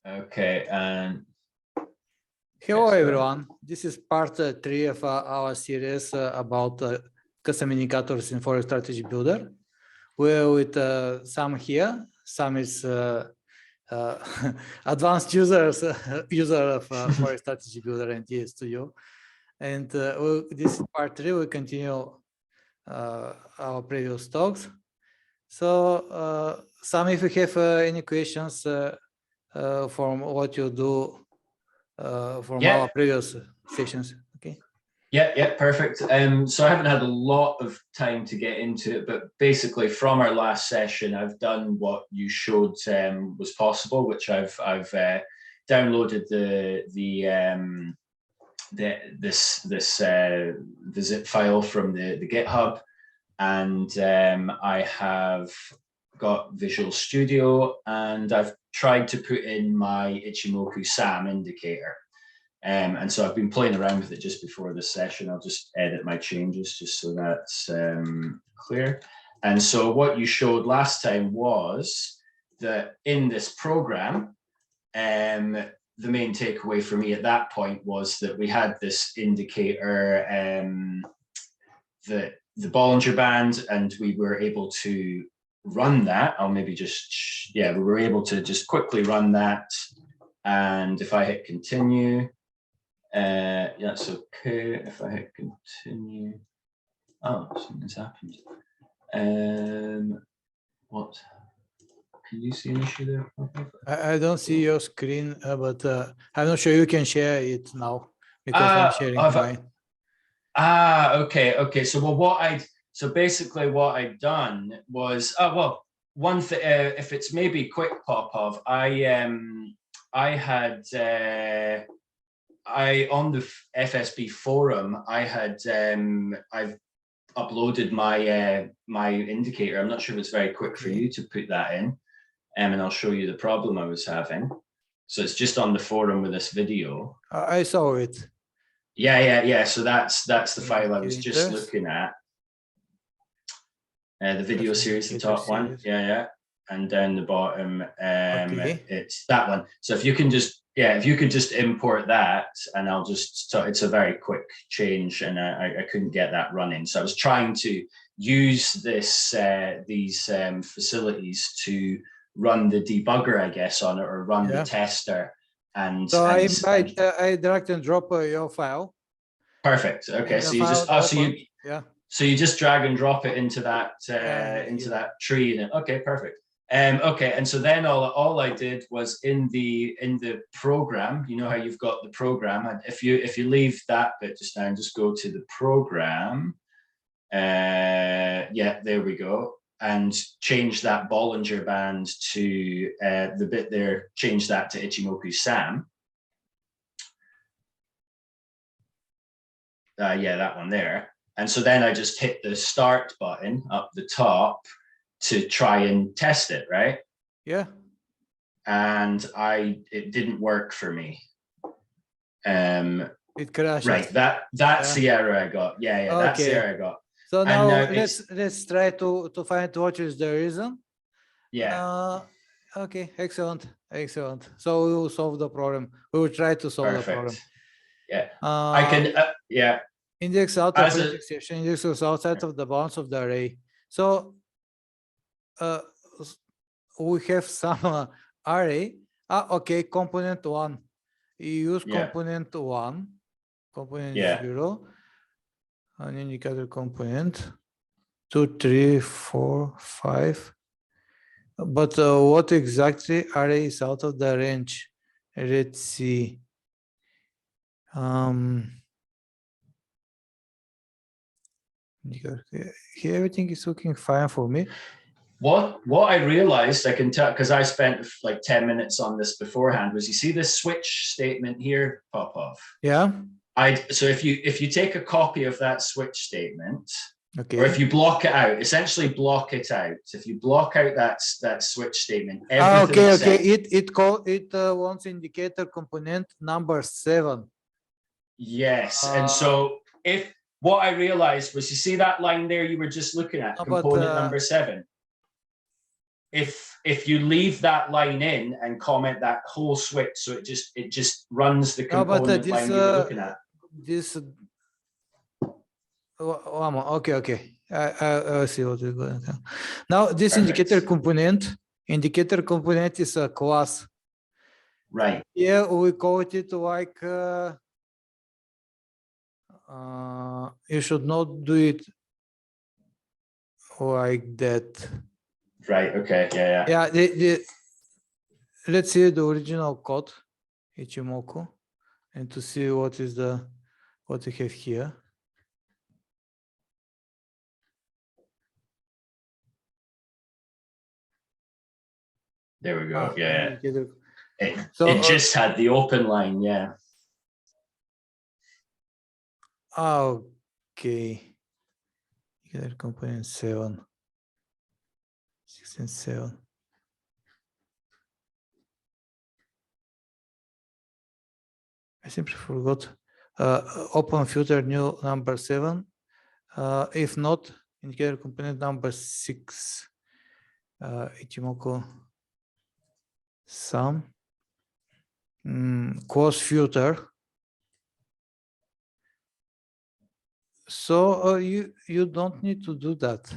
Okay, and hello everyone. This is part 3 of our series about custom indicators in Forex Strategy Builder. We're with Sam here. Sam is advanced user of Forex Strategy Builder and DS Studio. And this is part 3. We continue our previous talks. So Sam, if you have any questions from what you do from our previous sessions. Okay. Yeah, perfect. So I haven't had a lot of time to get into it, but basically from our last session, I've done what you showed was possible, which I've downloaded the zip file from the GitHub, and I have got Visual Studio, and I've tried to put in my Ichimoku SAM indicator. And so I've been playing around with it just before this session. I'll just edit my changes just so that's clear. And so what you showed last time was that in this program, the main takeaway for me at that point was that we had this indicator, the Bollinger Band, and we were able to run that. I'll maybe just, we were able to just quickly run that. And if I hit continue, that's okay. If I hit continue, oh, something's happened. What? Can you see an issue there? I don't see your screen, but I'm not sure you can share it now because I'm sharing mine. Okay. So basically what I'd done was, one thing, if it's maybe quick Popov, on the FSB forum, I've uploaded my indicator. I'm not sure if it's very quick for you to put that in, and I'll show you the problem I was having. So it's just on the forum with this video. I saw it. Yeah. So that's the file I was just looking at. The video series, the top one. Yeah. And down the bottom, it's that one. So if you can just, if you could just import that, and I'll just, it's a very quick change, and I couldn't get that running. So I was trying to use these facilities to run the debugger, I guess, on it, or run the tester. And so I drag and drop your file. Perfect. Okay. So you just, so you just drag and drop it into that that tree. And okay, perfect. Okay, and so then all I did was in the program, you know how you've got the program, and if you leave that bit just now and just go to the program, there we go, and change that Bollinger Band to the bit there, change that to Ichimoku SAM. That one there. And so then I just hit the start button up the top to try and test it, right? Yeah. And it didn't work for me. It crashed. Right. That's the error I got. Yeah. Okay. That's the error I got. So now let's try to find what is the reason. Yeah. Okay. Excellent. So we will solve the problem. We will try to solve the problem. Yeah. I can. Index out of exception. Index is outside of the bounds of the array. So we have some array. Okay, component 1. You use component 1, component 0, an indicator component 2, 3, 4, 5. But what exactly array is out of the range? Let's see. Here everything is looking fine for me. What I realized, I can tell, because I spent like 10 minutes on this beforehand, was you see this switch statement here, Popov? Yeah. So if you take a copy of that switch statement, or if you block it out, essentially block it out. If you block out that switch statement, it wants indicator component number 7. Yes, and so what I realized was, you see that line there you were just looking at, component number 7. if you leave that line in and comment that whole switch, so it just runs the component line you were looking at. This okay. I see what you're going to. Now this indicator component is a class. Right. Yeah, we call it like you should not do it like that. Right. Okay. Yeah. Yeah. Let's see the original code, Ichimoku, and to see what we have here. There we go. Yeah. It just had the open line. Yeah. Okay. Indicator component 7, 6 and 7. I simply forgot. Open filter new number 7. If not, indicator component number 6. Ichimoku sum. Close filter. So you don't need to do that.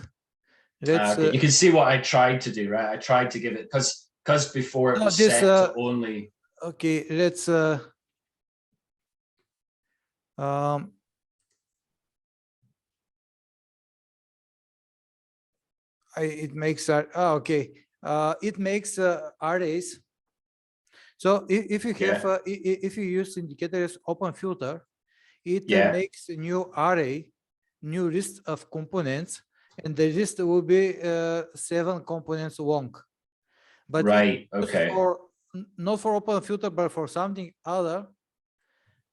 Okay. You can see what I tried to do, right? I tried to give it because before it was set to only. Okay, let's. It makes okay. It makes arrays. So if you have if you use indicator as open filter, it makes a new array, new list of components, and the list will be 7 components long. But right. Okay. Not for open filter, but for something other.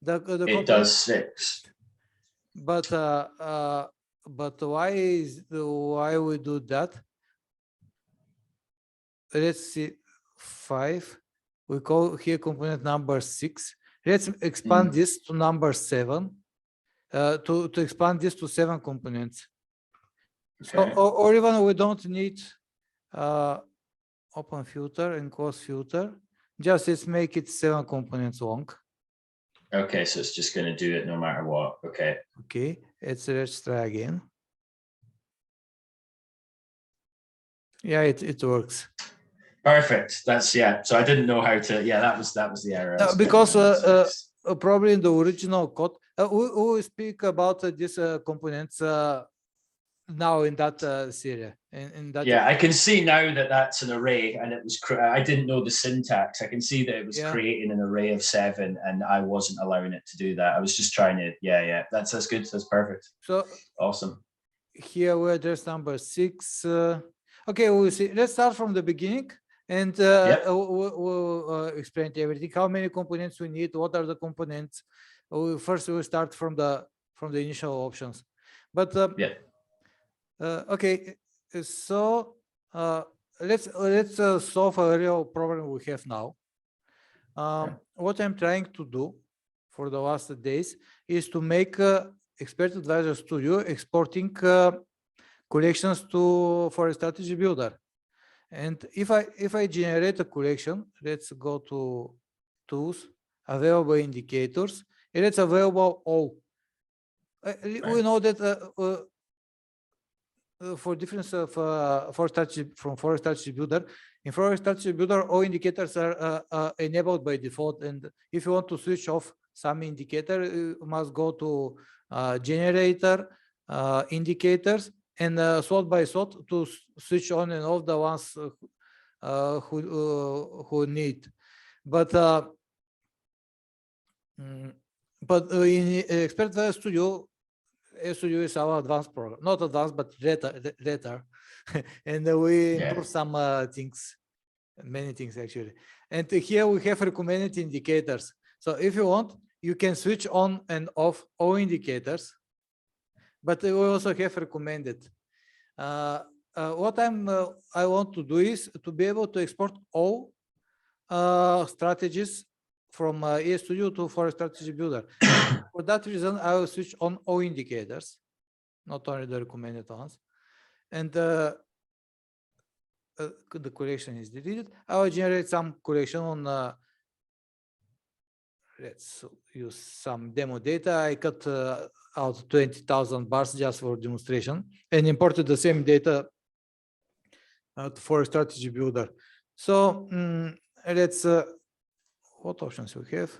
It does 6. But why we do that? Let's see, 5. We call here component number 6. Let's expand this to number 7. To expand this to 7 components. Okay. So, or even we don't need open filter and close filter. Just let's make it 7 components long. Okay, so it's just going to do it no matter what. Okay. Okay, let's try again. Yeah, it works. Perfect. That's So I didn't know how to. Yeah, that was the error. Because probably in the original code, we will speak about these components now in that series. In that. Yeah, I can see now that that's an array, and it was. I didn't know the syntax. I can see that it was creating an array of 7, and I wasn't allowing it to do that. I was just trying to. Yeah. That's good. That's perfect. So awesome. Here we address number 6. Okay, we'll see. Let's start from the beginning, and we'll explain everything. How many components we need? What are the components? First, we'll start from the initial options. But okay, so let's solve a real problem we have now. What I'm trying to do for the last days is to make Expert Advisor Studio exporting collections to Forex Strategy Builder. And if I generate a collection, let's go to Tools, Available Indicators, and it's available all. We know that for difference of from Forex Strategy Builder, in Forex Strategy Builder, all indicators are enabled by default. And if you want to switch off some indicator, you must go to Generator, Indicators, and sort by sort to switch on and off the ones who need. But in Expert Advisor Studio, Studio is our advanced program, not advanced, but later. And we improve some things, many things actually. And here we have recommended indicators. So if you want, you can switch on and off all indicators, but we also have recommended. What I want to do is to be able to export all strategies from Studio to Forex Strategy Builder. For that reason, I will switch on all indicators, not only the recommended ones. And the correction is deleted. I will generate some correction on let's use some demo data. I cut out 20,000 bars just for demonstration and imported the same data for strategy builder. So let's what options we have?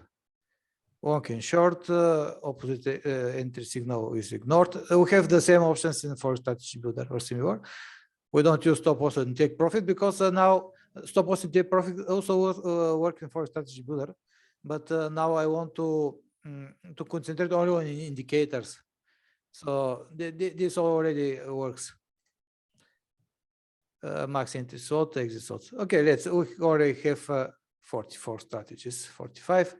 Long and short, opposite entry signal is ignored. We have the same options in for strategy builder or similar. We don't use stop loss and take profit because now stop loss and take profit also was working for strategy builder. But now I want to concentrate only on indicators. So this already works. Max entry slot, exit slot. Okay, we already have 44 strategies, 45.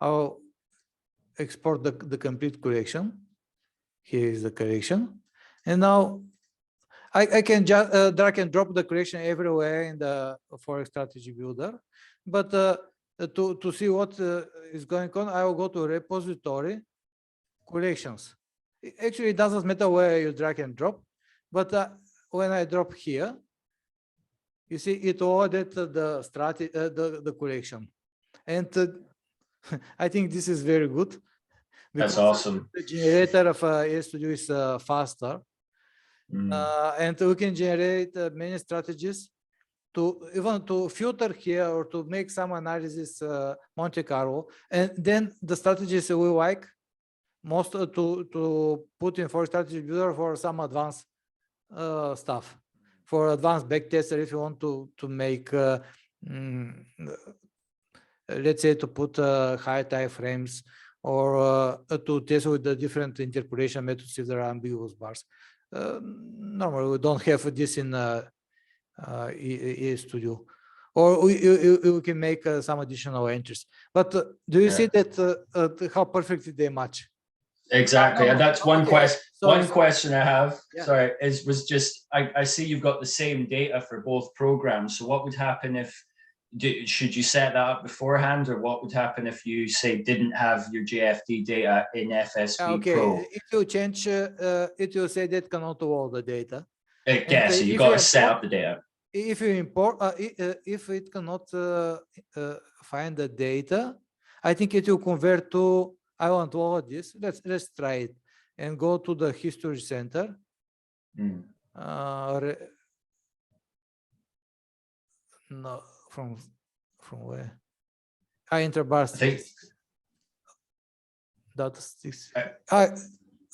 I'll export the complete correction. Here is the correction. And now I can just drag and drop the correction everywhere in the Forex strategy builder. But to see what is going on, I will go to repository corrections. Actually, it doesn't matter where you drag and drop, but when I drop here, you see it ordered the strategy, the correction, and I think this is very good. That's awesome. The generator of studio is faster, and we can generate many strategies to even to filter here or to make some analysis Monte Carlo, and then the strategies we like most to put in for strategy builder for some advanced stuff, for advanced backtester if you want to make let's say to put high time frames or to test with the different interpolation methods if there are ambiguous bars. Normally we don't have this in Studio, or we can make some additional entries. But do you see that how perfectly they match? Exactly, and that's one question. One So, question I have, yeah. sorry, was just I see you've got the same data for both programs. So what would happen if should you set that up beforehand, or what would happen if you say didn't have your JFD data in FSB Pro? If you change, it will say that cannot load the data. Yeah, so you got to set up the data. If you import, if it cannot find the data, I think it will convert to I want to load this. Let's try it and go to the history center. No, from where? I enter bar statistics. Data statistics.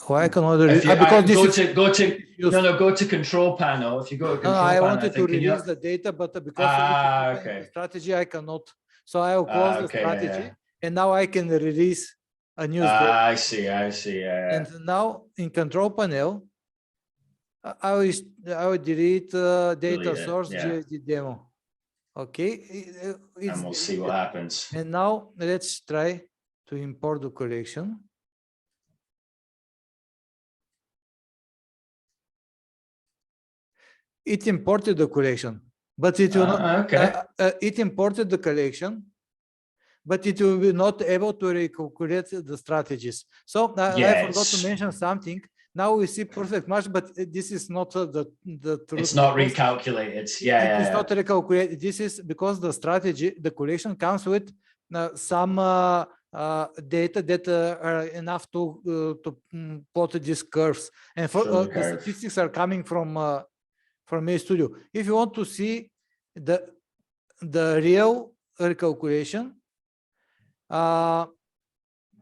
Why cannot go to control panel. If you go to control panel, I wanted to release the data, but because the strategy I cannot. So I will close the strategy, and now I can release a new data. I see. And now in control panel, I will delete data source GSD demo. Okay, and we'll see what happens. And now let's try to import the correction. It imported the correction, but it will not. It imported the correction, but it will be not able to recalculate the strategies. So I forgot to mention something. Now we see perfect match, but this is not the truth. It's not recalculated. It's not recalculated. This is because the strategy, the correction comes with some data that are enough to plot these curves, and for the statistics are coming from A Studio. If you want to see the real recalculation,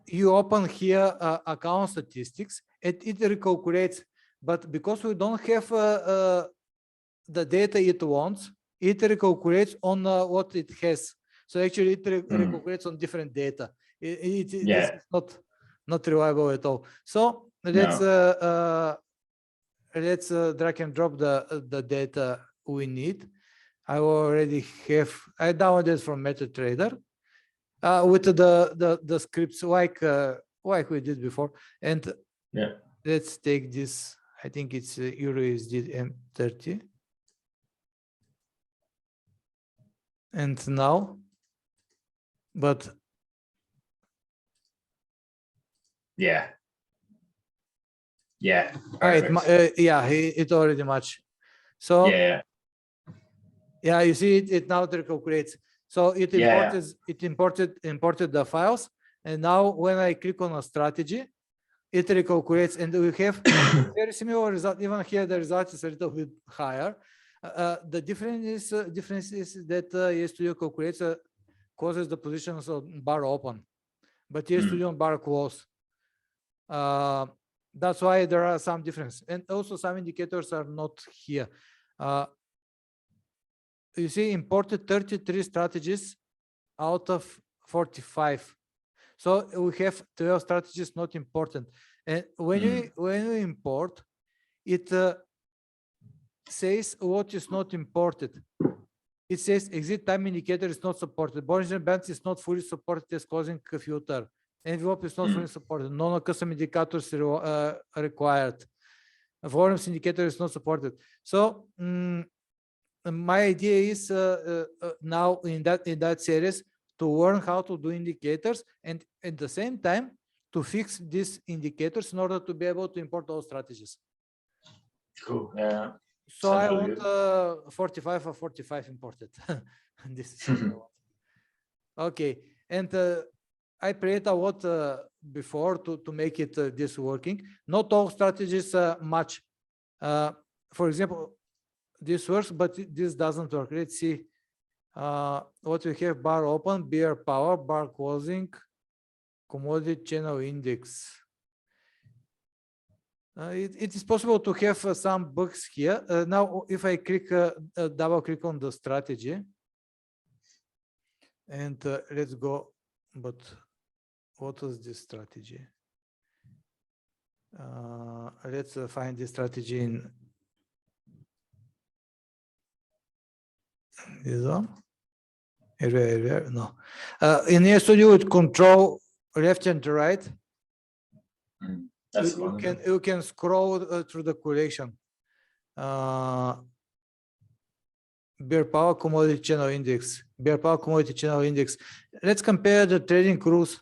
you open here account statistics. It recalculates, but because we don't have the data it wants, it recalculates on what it has. So actually, it recalculates on different data. This is not reliable at all. So let's drag and drop the data we need. I already have. I downloaded from MetaTrader with the scripts like we did before. And let's take this. I think it's EURUSD M30. And now, but it already matched. So Yeah, you see it now recalculates. So it imported the files, and now when I click on a strategy, it recalculates, and we have very similar result. Even here, the result is a little bit higher. The difference is that EStudio calculates causes the positions on bar open, but EStudio on bar close. That's why there are some difference, and also some indicators are not here. You see, imported 33 strategies out of 45. So we have 12 strategies not important. And when you import, it says what is not imported. It says exit time indicator is not supported. Bollinger Bands is not fully supported as closing filter. Envelope is not fully supported. Non-custom indicators required. Volumes indicator is not supported. So my idea is now in that series to learn how to do indicators, and at the same time to fix these indicators in order to be able to import all strategies. Cool. Yeah. So I want 45 or 45 imported. This is what I want. Okay, and I prayed a lot before to make it this working. Not all strategies match. For example, this works, but this doesn't work. Let's see what we have: bar open, bear power, bar closing, commodity channel index. It is possible to have some bugs here. Now, if I click, double click on the strategy, and let's go. But what was this strategy? Let's find this strategy in this one. Area, no. In EStudio, it control left and right. That's you can scroll through the collection. Bear power commodity channel index. Bear power commodity channel index. Let's compare the trading rules.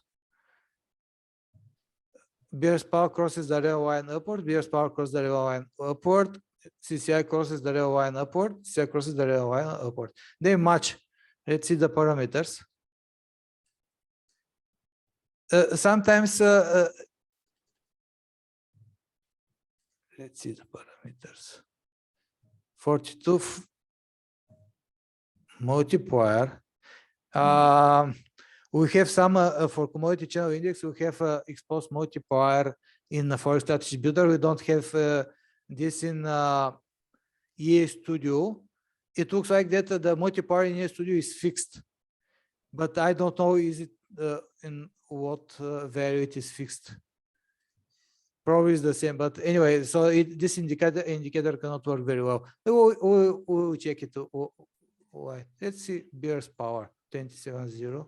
Bear's power crosses the real line upward. Bear's power crosses the real line upward. CCI crosses the real line upward. CCI crosses the real line upward. They match. Let's see the parameters. Sometimes let's see the parameters. 42 multiplier. We have some for commodity channel index. We have exposed multiplier in the Forex strategy builder. We don't have this in EStudio. It looks like that the multiplier in EStudio is fixed, but I don't know is it in what value it is fixed. Probably is the same, but anyway, so this indicator cannot work very well. We'll check it. Why? Let's see bear's power 27.0.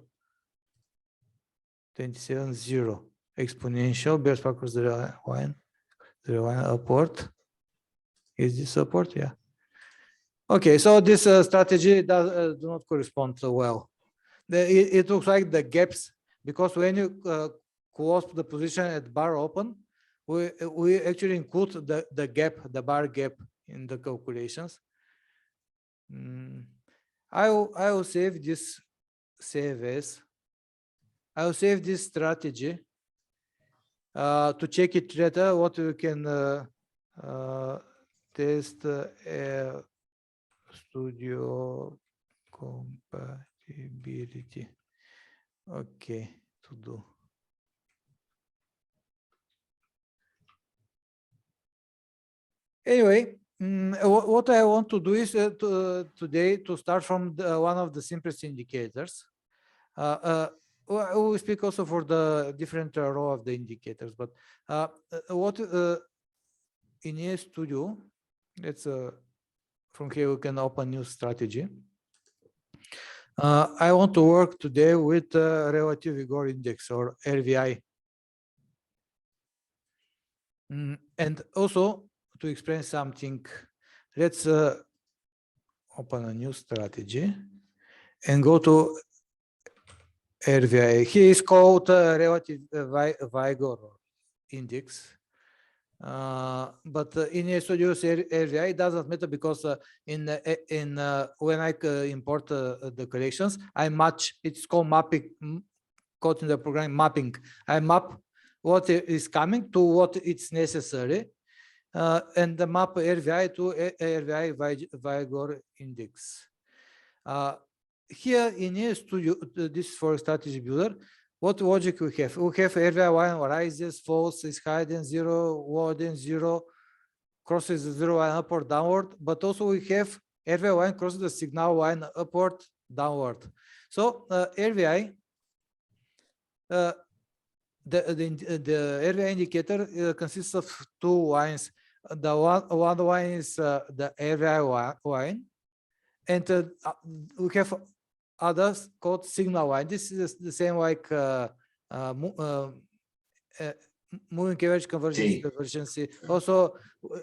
27.0 exponential. Bear's power across the line upward. Is this support? Yeah. Okay, so this strategy does not correspond so well. It looks like the gaps, because when you close the position at bar open, we actually include the gap, the bar gap in the calculations. I will save this save as. I will save this strategy to check it later. What we can test studio compatibility. Okay, to do. Anyway, what I want to do is today to start from one of the simplest indicators. We will speak also for the different role of the indicators, but what in EStudio, let's from here we can open new strategy. I want to work today with relative vigor index, or RVI, and also to explain something. Let's open a new strategy and go to RVI. Here is called relative vigor index. But in Studio's area, it doesn't matter because when I import the collections, I match. It's called mapping. Code in the program mapping. I map what is coming to what it's necessary, and the map RVI to RVI Vigor index. Here in Studio, this Forex strategy builder, what logic we have? We have RVI1 rises, falls, is higher than 0, lower than 0, crosses 0 line upward, downward, but also we have RVI1 crosses the signal line upward, downward. So RVI, the RVI indicator consists of two lines. The one line is the RVI line, and we have others called signal line. This is the same like moving average convergence efficiency. Also,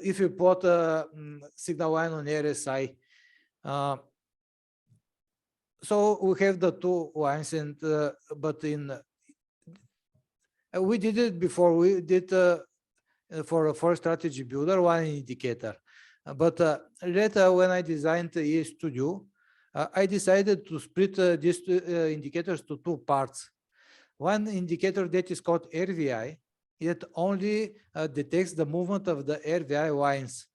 if you plot a signal line on RSI, so we have the two lines, and but in we did it before. We did for a Forex strategy builder one indicator, but later when I designed the Studio, I decided to split these two indicators to two parts. One indicator that is called RVI, it only detects the movement of the RVI lines,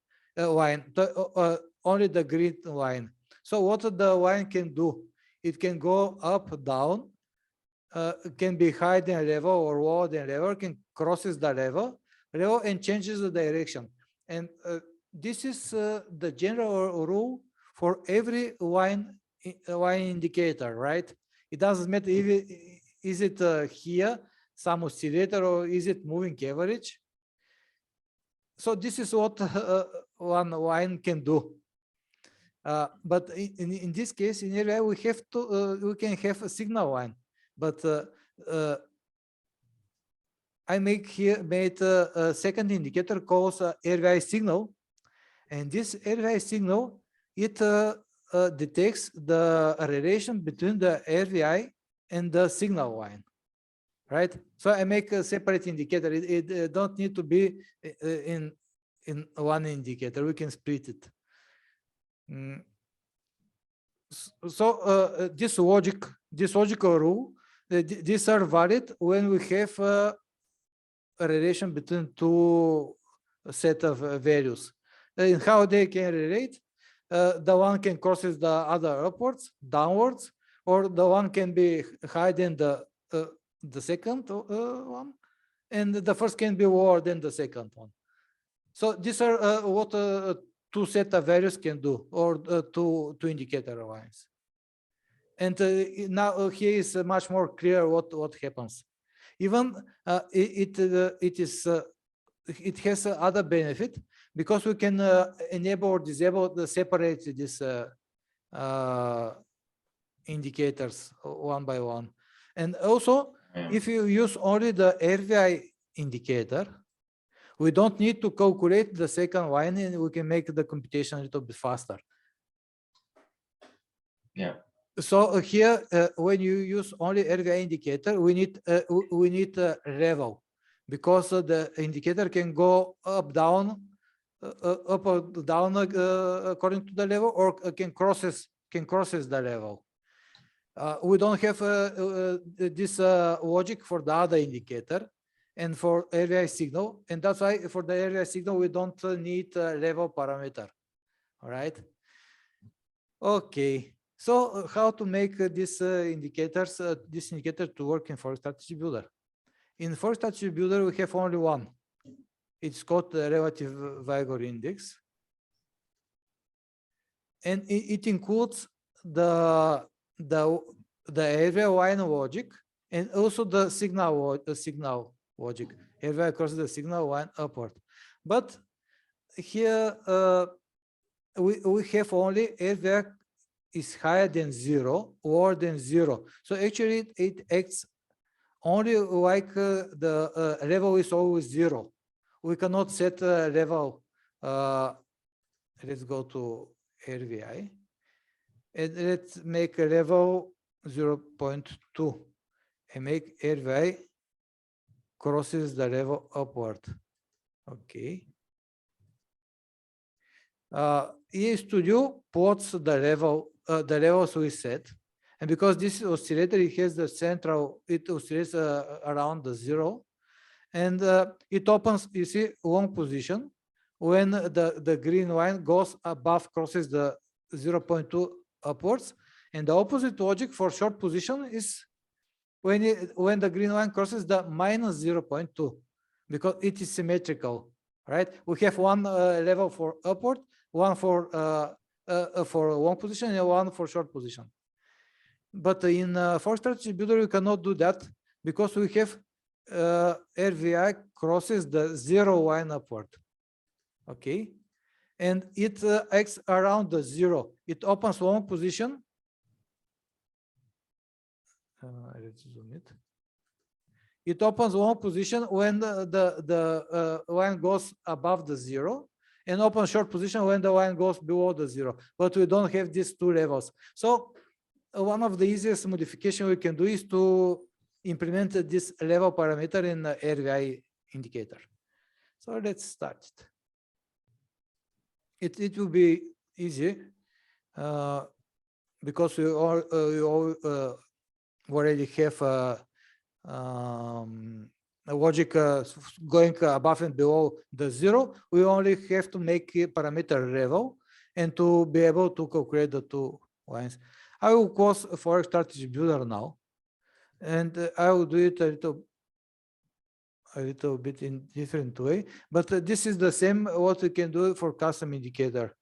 only the green line. So what the line can do? It can go up, down, can be higher than level or lower than level, can crosses the level and changes the direction. And this is the general rule for every line indicator, right? It doesn't matter if is it here some oscillator or is it moving average. So this is what one line can do. But in this case, in area we have to we can have a signal line, but I made a second indicator called RVI signal, and this RVI signal it detects the relation between the RVI and the signal line, right? So I make a separate indicator. It don't need to be in one indicator. We can split it. So this logical rule, these are valid when we have a relation between two set of values. And how they can relate? The one can crosses the other upwards, downwards, or the one can be higher than the second one, and the first can be lower than the second one. So these are what two set of values can do, or two indicator lines. And now here is much more clear what happens. Even it has other benefit, because we can enable or disable the separate these indicators one by one. And also, if you use only the RVI indicator, we don't need to calculate the second line, and we can make the computation a little bit faster. Yeah. So here, when you use only RVI indicator, we need a level, because the indicator can go up, down, up or down according to the level, or can crosses the level. We don't have this logic for the other indicator and for RVI signal, and that's why for the RVI signal we don't need a level parameter. All right. Okay. So how to make these indicators, this indicator to work in Forex strategy builder? In Forex strategy builder we have only one. It's called the relative vigor index, and it includes the area line logic and also the signal logic. Area crosses the signal line upward. But here we have only area is higher than 0, lower than 0. So actually it acts only like the level is always 0. We cannot set a level. Let's go to RVI, and let's make a level 0.2 and make RVI crosses the level upward. Okay. EA Studio plots the levels we set, and because this oscillator, it has the central, it oscillates around the 0, and it opens, you see, long position when the green line goes above, crosses the 0.2 upwards, and the opposite logic for short position is when the green line crosses the minus 0.2, because it is symmetrical, right? We have one level for upward, one for long position, and one for short position. But in Forex Strategy Builder, you cannot do that because we have RVI crosses the 0 line upward. Okay, and it acts around the 0. It opens long position. Let's zoom it. It opens long position when the line goes above the 0, and open short position when the line goes below the 0. But we don't have these two levels. So one of the easiest modification we can do is to implement this level parameter in the RVI indicator. So let's start it. It will be easy because we already have a logic going above and below the 0. We only have to make a parameter level and to be able to calculate the two lines. I will close Forex Strategy Builder now, and I will do it a little bit in different way, but this is the same what we can do for custom indicator.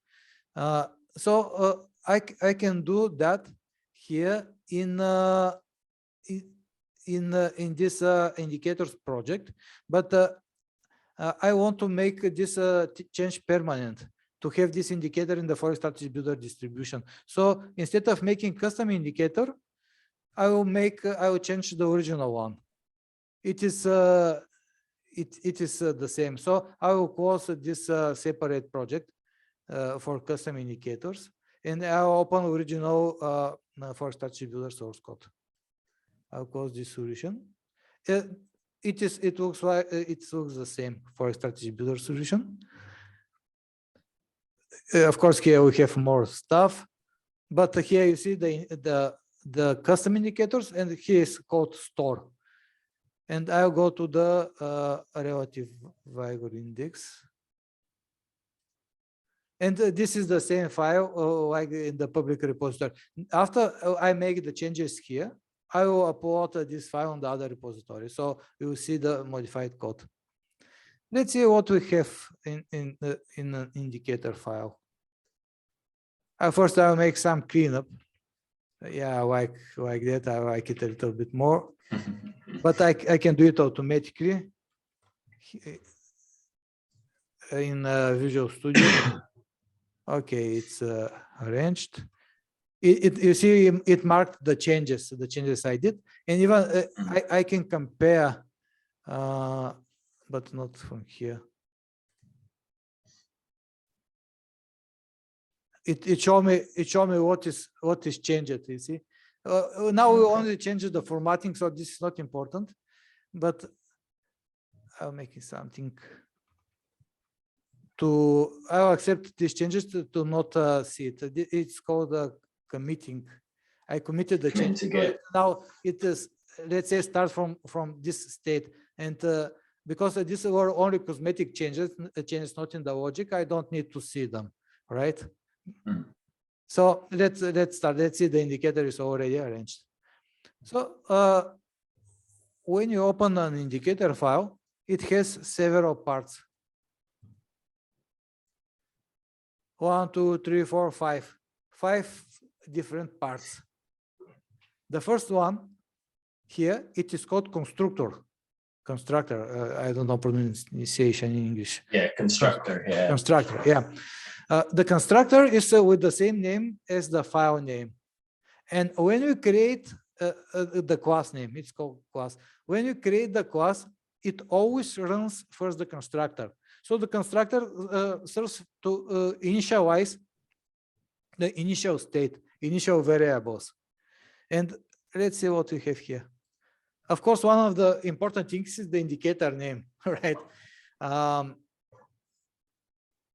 So I can do that here in this indicators project, but I want to make this change permanent, to have this indicator in the Forex Strategy Builder distribution. So instead of making custom indicator, I will change the original one. It is the same. So I will close this separate project for custom indicators, and I will open original Forex Strategy Builder source code. I'll close this solution. It looks like it looks the same for Strategy Builder solution. Of course, here we have more stuff, but here you see the custom indicators, and here is called store. And I'll go to the relative vigor index. And this is the same file like in the public repository. After I make the changes here, I will upload this file on the other repository. So you will see the modified code. Let's see what we have in an indicator file. First, I'll make some cleanup. Yeah, like that. I like it a little bit more, but I can do it automatically in Visual Studio. Okay, it's arranged. You see, it marked the changes I did, and even I can compare, but not from here. It showed me what is changed. You see, now we only change the formatting, so this is not important. But I'll make it something. I'll accept these changes to not see it. It's called committing. I committed the change. Now it is, let's say, start from this state, and because these were only cosmetic changes not in the logic, I don't need to see them, right? So let's start. Let's see, the indicator is already arranged. So when you open an indicator file, it has several parts. 1, 2, 3, 4, 5. 5 different parts. The first one here, it is called constructor. I don't know pronunciation in English. Yeah, constructor. Yeah. Constructor. Yeah. The constructor is with the same name as the file name. And when you create the class name, it's called class. When you create the class, it always runs first the constructor. So the constructor serves to initialize the initial state, initial variables. And let's see what we have here. Of course, one of the important things is the indicator name, right?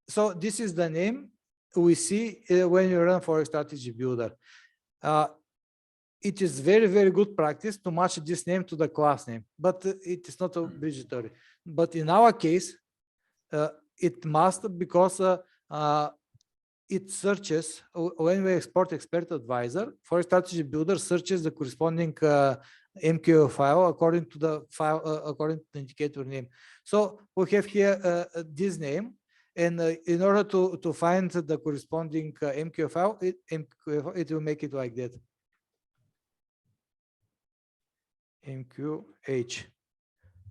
so this is the name we see when you run Forex Strategy Builder. It is very, very good practice to match this name to the class name, but it is not obligatory. But in our case, it must, because it searches, when we export expert advisor, Forex Strategy Builder searches the corresponding MQL file according to the file, according to the indicator name. So we have here this name, and in order to find the corresponding MQL file, it will make it like that. MQH,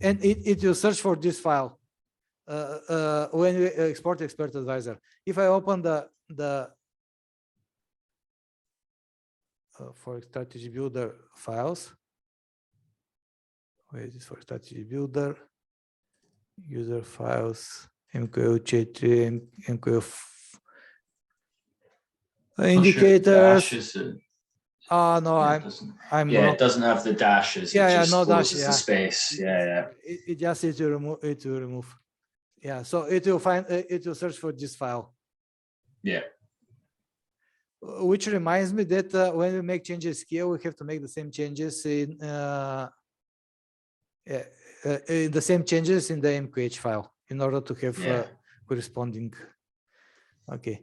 and it will search for this file when we export expert advisor. If I open the for strategy builder files, where is this for strategy builder user files, MQH, MQF indicators. No, I'm yeah, wrong. it doesn't have the dashes. Yeah, it just no closes dash. the space. Yeah. It just it will remove. Yeah, so it will find, it will search for this file. Yeah. Which reminds me that when we make changes here, we have to make the same changes in the same changes in the MQH file in order to have corresponding. Okay.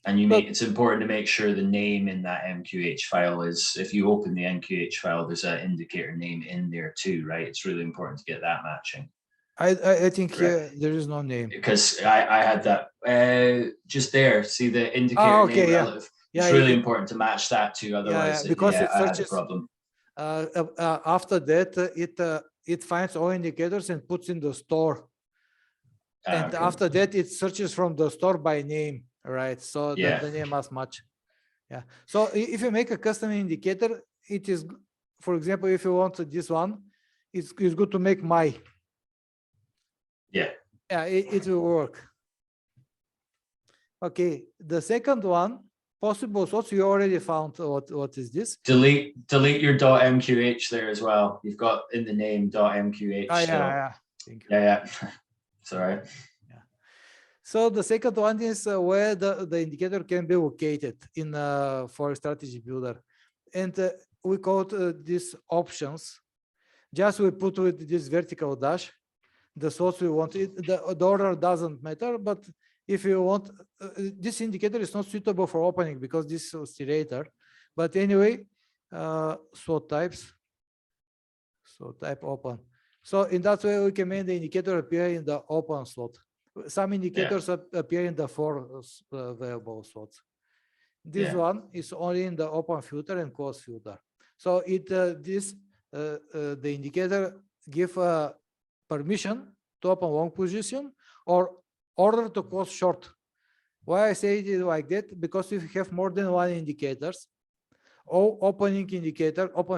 And it's important to make sure the name in that MQH file is, if you open the MQH file, there's an indicator name in there too, right? It's really important to get that matching. I think here there is no name. Because I had that just there. See the indicator name relative. It's really important to match that too. Otherwise, because it I searches, had a problem. After that, it finds all indicators and puts in the store. And after that, it searches from the store by name, right? So the name must match. Yeah. So if you make a custom indicator, it is, for example, if you want this one, it's good to make my. Yeah. Yeah, it will work. Okay. The second one, possible source, you already found what is this? Delete your .mqh there as well. You've got in the name .mqh. Yeah. Thank you. Yeah. Sorry. Yeah. So the second one is where the indicator can be located in Forex Strategy Builder, and we call these options. Just we put with this vertical dash the source we want. The order doesn't matter, but if you want, this indicator is not suitable for opening because this is oscillator. But anyway, slot types, so type open. So in that way, we can make the indicator appear in the open slot. Some indicators appear in the 4 variable slots. This one is only in the open filter and close filter. So the indicator give permission to open long position or order to close short. Why I say it like that? Because if you have more than one indicators, all open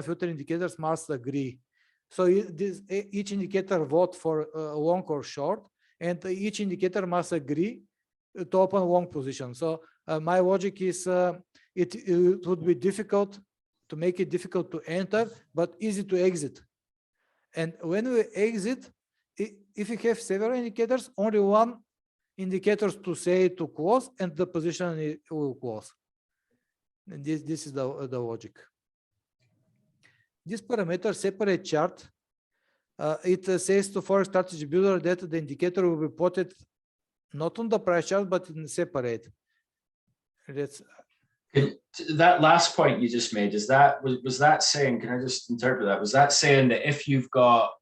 filter indicators must agree. So each indicator vote for long or short, and each indicator must agree to open long position. So my logic is it would be difficult to make it difficult to enter, but easy to exit. And when we exit, if you have several indicators, only one indicator to say to close, and the position will close. And this is the logic. This parameter separate chart, it says to Forex Strategy Builder that the indicator will be plotted not on the price chart, but in separate. That last point you just made, was that saying, can I just interpret that? Was that saying that if you've got,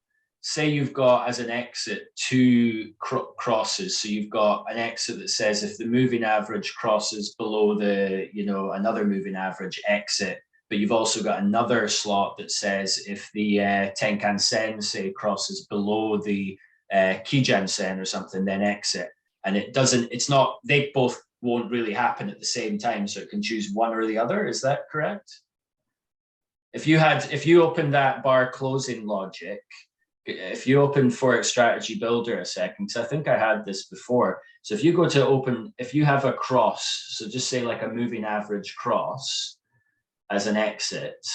say you've got as an exit 2 crosses, so you've got an exit that says if the moving average crosses below the, another moving average, exit, but you've also got another slot that says if the Tenkan Sen, say, crosses below the Kijun Sen or something, then exit. And they both won't really happen at the same time, so it can choose one or the other. Is that correct? If you open that bar closing logic, if you open Forex Strategy Builder a second, because I think I had this before. So if you go to open, if you have a cross, so just say like a moving average cross as an exit,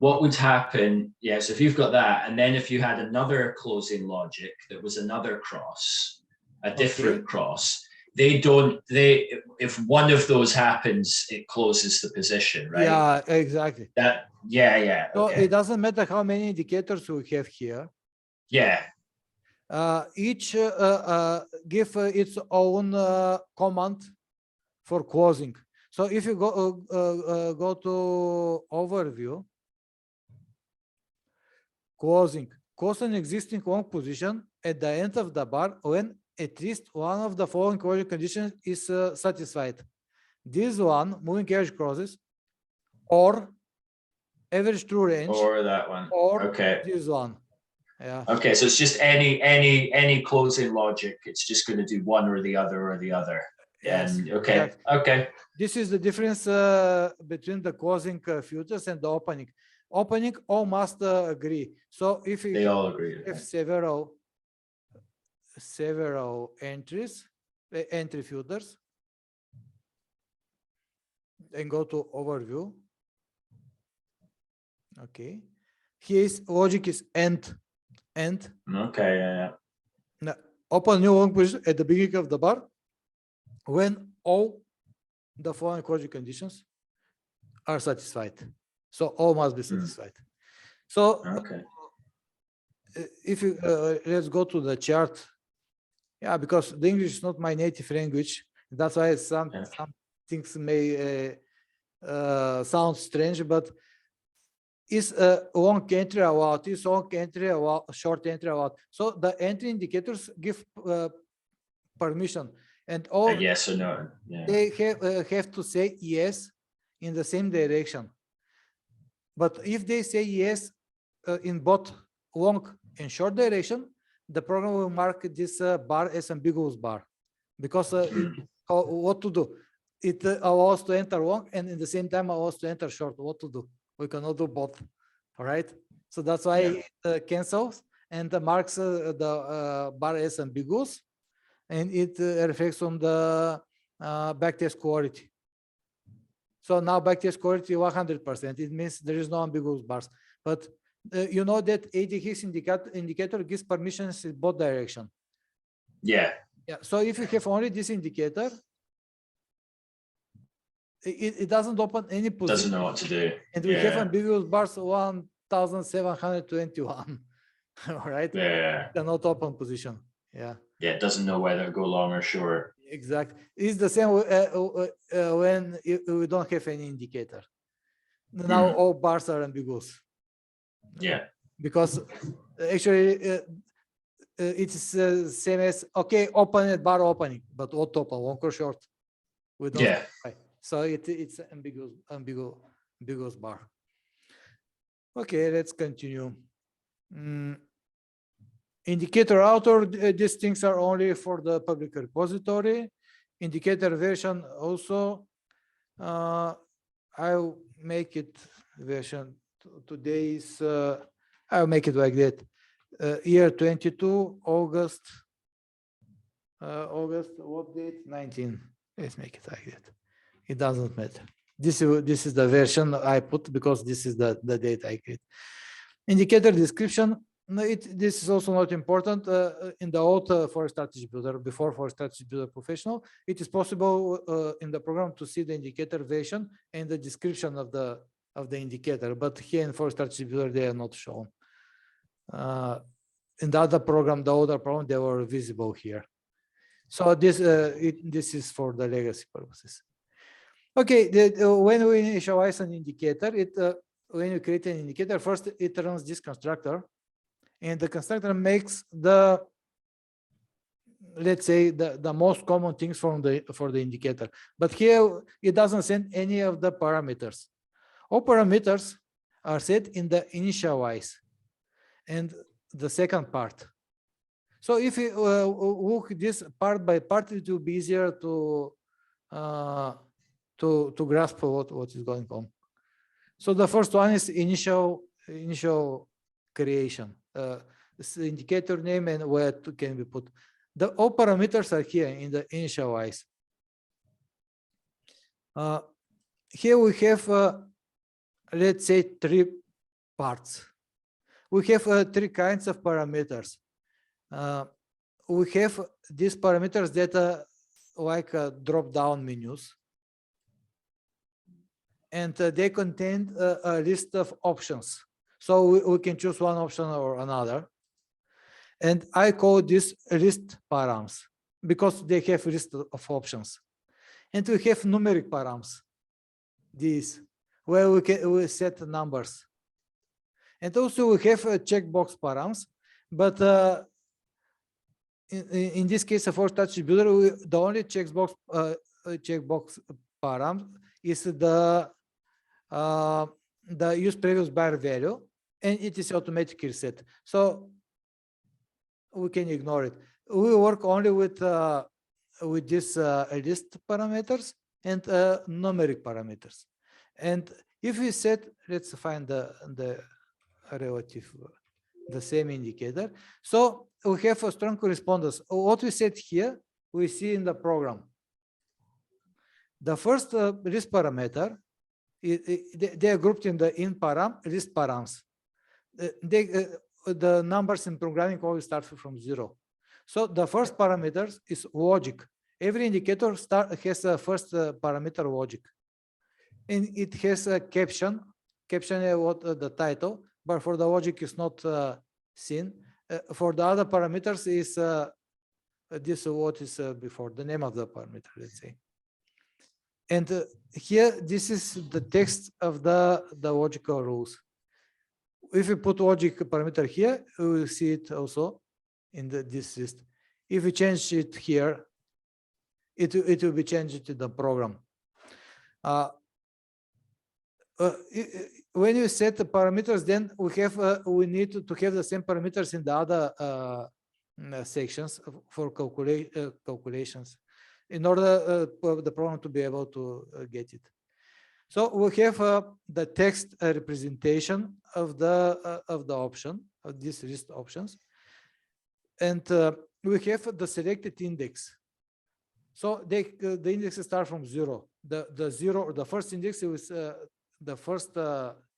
what would happen? Yes, if you've got that, and then if you had another closing logic that was another cross, a different cross, if one of those happens, it closes the position, right? Yeah, exactly. Yeah. So Okay. it doesn't matter how many indicators we have here. Yeah. Each give its own command for closing. So if you go to overview, close an existing long position at the end of the bar when at least one of the following closing conditions is satisfied. This one, moving average crosses, or average true range, or that one, or okay, this one. Yeah. Okay, so it's just any closing logic. It's just going to do one or the other. Yes. And okay, Exactly. okay. This is the difference between the closing filters and the opening. Opening, all must agree. So if They all agree. have Okay. several entries, entry filters, and go to overview. Okay. Here's logic is end. Okay, yeah. Now, open new long position at the beginning of the bar when all the following logic conditions are satisfied. So all must be satisfied. So Okay. if you let's go to the chart. Yeah, because the English is not my native language. That's why some things may sound strange, but is a long entry allowed, is long entry allowed, short entry allowed. So the entry indicators give permission, and all yes or no. Yeah. they have to say yes in the same direction. But if they say yes in both long and short direction, the program will mark this bar as ambiguous bar, because what to do? It allows to enter long and in the same time allows to enter short. What to do? We cannot do both, all right? So that's why it cancels and marks the bar as ambiguous, and it reflects on the backtest quality. So now backtest quality 100%. It means there is no ambiguous bars. But you know that ATX indicator gives permissions in both direction. Yeah. So if you have only this indicator, it doesn't open any position. Doesn't know what to do. And we have ambiguous bars 1721. All right. Yeah. Cannot open position. Yeah. Yeah, it doesn't know whether to go long or short. Exactly. It's the same when we don't have any indicator. Now all bars are ambiguous. Yeah. Because actually it's same as open at bar opening, but what open, long or short? We don't. Yeah. So it's ambiguous bar. Okay, let's continue. Indicator author, these things are only for the public repository. Indicator version also, I'll make it version today's, I'll make it like that. Year 22, August, what date? 19. Let's make it like that. It doesn't matter. This is the version I put because this is the date I create. Indicator description. This is also not important. In the old Forex Strategy Builder, before Forex Strategy Builder Professional, it is possible in the program to see the indicator version and the description of the indicator. But here in Forex Strategy Builder, they are not shown. In the other program, the older program, they were visible here. So this is for the legacy purposes. Okay, when we initialize an indicator, when you create an indicator, first it runs this constructor, and the constructor makes the, let's say, the most common things for the indicator. But here it doesn't send any of the parameters. All parameters are set in the initialize and the second part. So if you look this part by part, it will be easier to grasp what is going on. So the first one is initial creation. This indicator name and where can be put. All parameters are here in the initialize. Here we have, let's say, parts. We have three kinds of parameters. We have these parameters that are like drop-down menus, and they contain a list of options. So we can choose one option or another. And I call this list params because they have a list of options. And we have numeric params, these, where we set numbers. And also we have checkbox params, but in this case of touch builder, the only checkbox param is the use previous bar value, and it is automatically set. So we can ignore it. We work only with this list parameters and numeric parameters. And if we set, let's find the relative, the same indicator. So we have a strong correspondence. What we set here, we see in the program. The first list parameter, they are grouped in the in param, list params. The numbers in programming always start from 0. So the first parameter is logic. Every indicator has a first parameter logic. And it has a caption. Caption is what the title, but for the logic is not seen. For the other parameters is this what is before the name of the parameter, let's say. And here, this is the text of the logical rules. If we put logic parameter here, we will see it also in this list. If we change it here, it will be changed to the program. When you set the parameters, then we need to have the same parameters in the other sections for calculations in order for the program to be able to get it. So we have the text representation of the option, of these list options, and we have the selected index. So the indexes start from 0. The first index is the first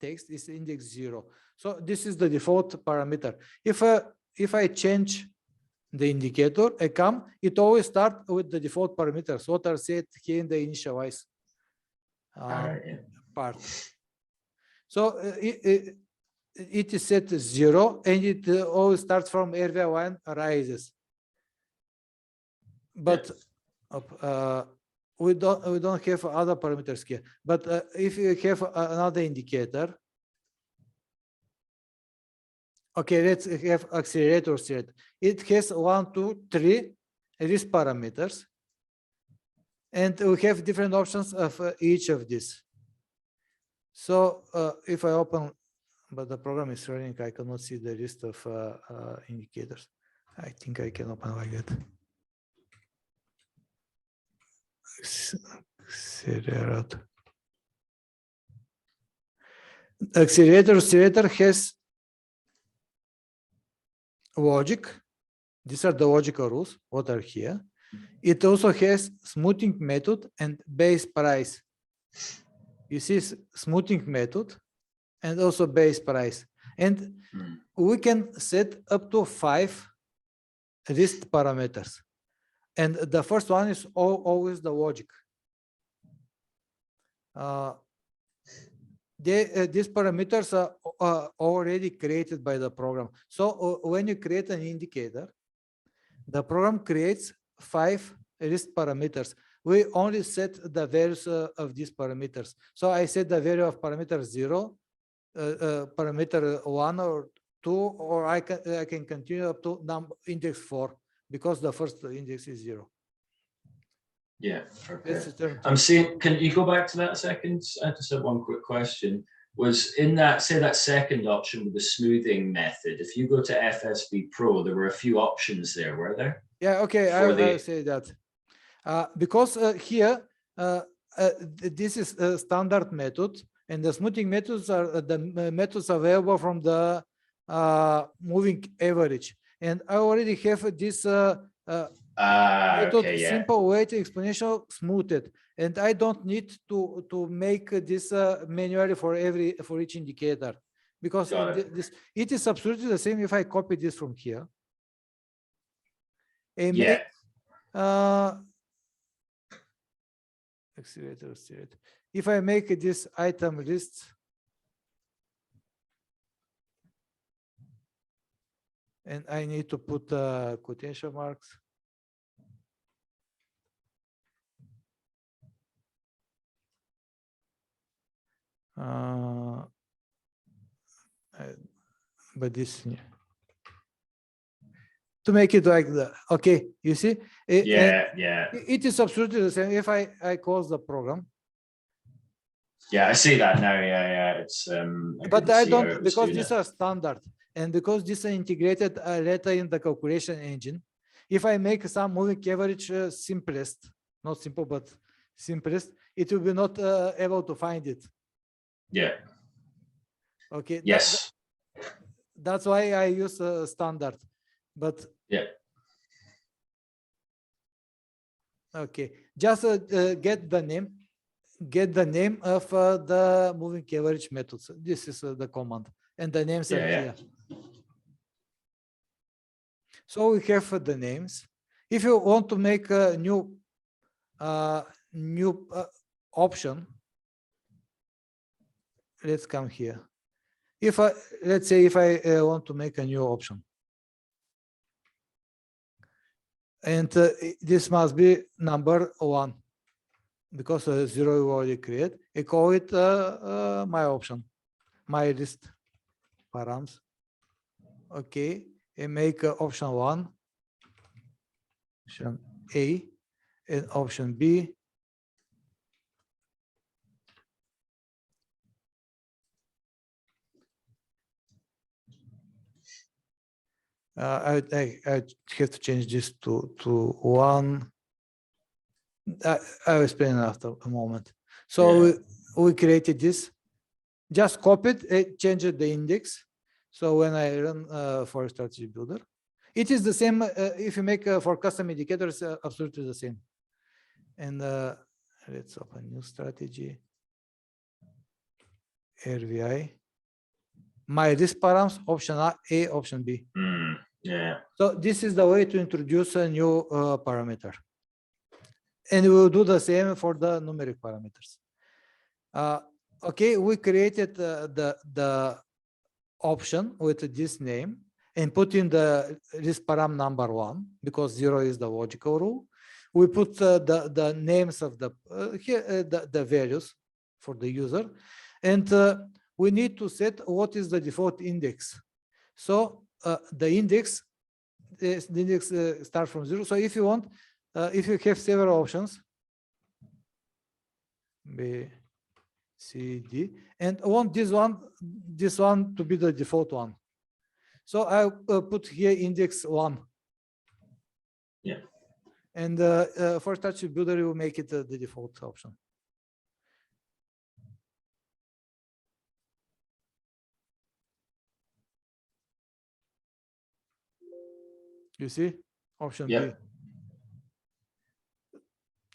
text is index 0. So this is the default parameter. If I change the indicator, it always starts with the default parameters, what are set here in the initialize part. So it is set 0, and it always starts from area 1 rises. But we don't have other parameters here. But if you have another indicator, okay, let's have accelerator set. It has 1, 2, 3 list parameters, and we have different options of each of these. So if I open, but the program is running, I cannot see the list of indicators. I think I can open like that. Accelerator has logic. These are the logical rules, what are here. It also has smoothing method and base price. You see smoothing method and also base price. And we can set up to 5 list parameters. And the first one is always the logic. These parameters are already created by the program. So when you create an indicator, the program creates 5 list parameters. We only set the values of these parameters. So I set the value of parameter 0, parameter 1 or 2, or I can continue up to index 4 because the first index is 0. Yeah, okay. I'm seeing, can you go back to that a second? I just have one quick question. Was in that, say that second option with the smoothing method, if you go to FSB Pro, there were a few options there, were there? Yeah, okay, I'll say that. Because here, this is a standard method, and the smoothing methods are the methods available from the moving average. And I already have this method, okay, yeah. simple weighted exponential smoothed, and I don't need to make this manually for each indicator, because this it is absolutely the same if I copy this from here. And make, accelerator. If I make this item list, and I need to put quotation marks. But this, to make it like that, okay, you see? It is absolutely the same if I close the program. Yeah, I see that now. It's but I don't, because these are standard, and because this is integrated later in the calculation engine. If I make some moving average simplest, not simple but simplest, it will be not able to find it. Yeah. Okay. Yes. That's why I use standard. But yeah. Okay, just get the name of the moving average methods. This is the command, and the names are here. So we have the names. If you want to make a new option, let's come here. Let's say if I want to make a new option, and this must be number 1, because 0 we already create. I call it my option, my list params. Okay, and make option 1, option A, and option B. I have to change this to 1. I will explain after a moment. So we created this, just copied it, changed the index. So when I run Forex strategy builder, it is the same. If you make for custom indicators, absolutely the same. And let's open new strategy, RVI. My risk params, option A, option B. So this is the way to introduce a new parameter. And we will do the same for the numeric parameters. Okay, we created the option with this name and put in the risk param number 1, because 0 is the logical rule. We put the names of the values for the user, and we need to set what is the default index. So the index starts from 0. So if you want, if you have several options, B, C, D, and want this one to be the default one. So I put here index 1. Yeah. And for strategy builder, you will make it the default option. You see, option B.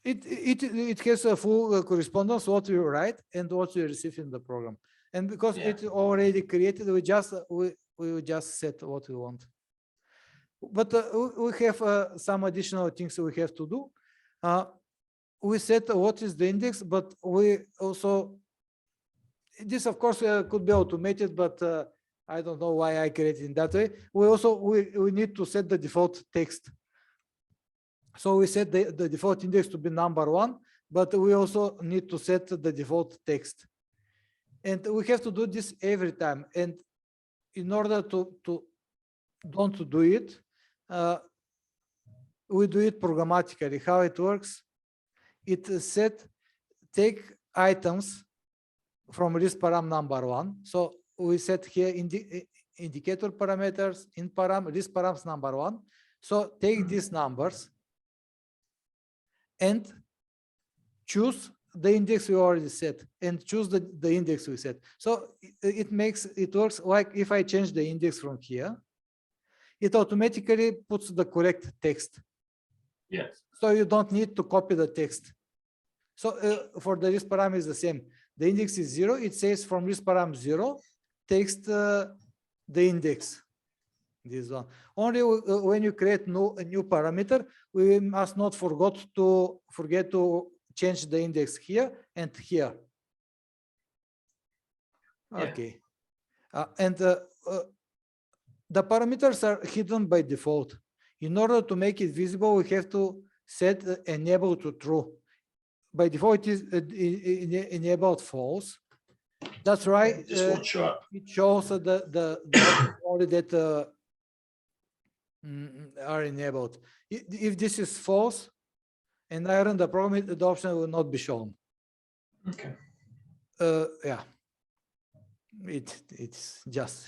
It has a full correspondence what you write and what you receive in the program, and because it's already created, we just set what we want. But we have some additional things we have to do. We set what is the index, but we also, this of course could be automated, but I don't know why I created in that way. We need to set the default text. So we set the default index to be number 1, but we also need to set the default text. And we have to do this every time. And in order to don't do it, we do it programmatically. How it works? It take items from risk param number 1. So we set here indicator parameters, in param, risk params number 1. So take these numbers and choose the index we already set, and choose the index we set. So it works like if I change the index from here, it automatically puts the correct text. Yes. So you don't need to copy the text. So for the risk param is the same. The index is 0. It says from risk param 0, takes the index. This one. Only when you create a new parameter, we must not forget to change the index here and here. Okay. And the parameters are hidden by default. In order to make it visible, we have to set enable to true. By default, it is enabled false. That's right. It just won't show up. It shows the only that are enabled. If this is false and I run the program, the option will not be shown. Okay. Yeah. It's just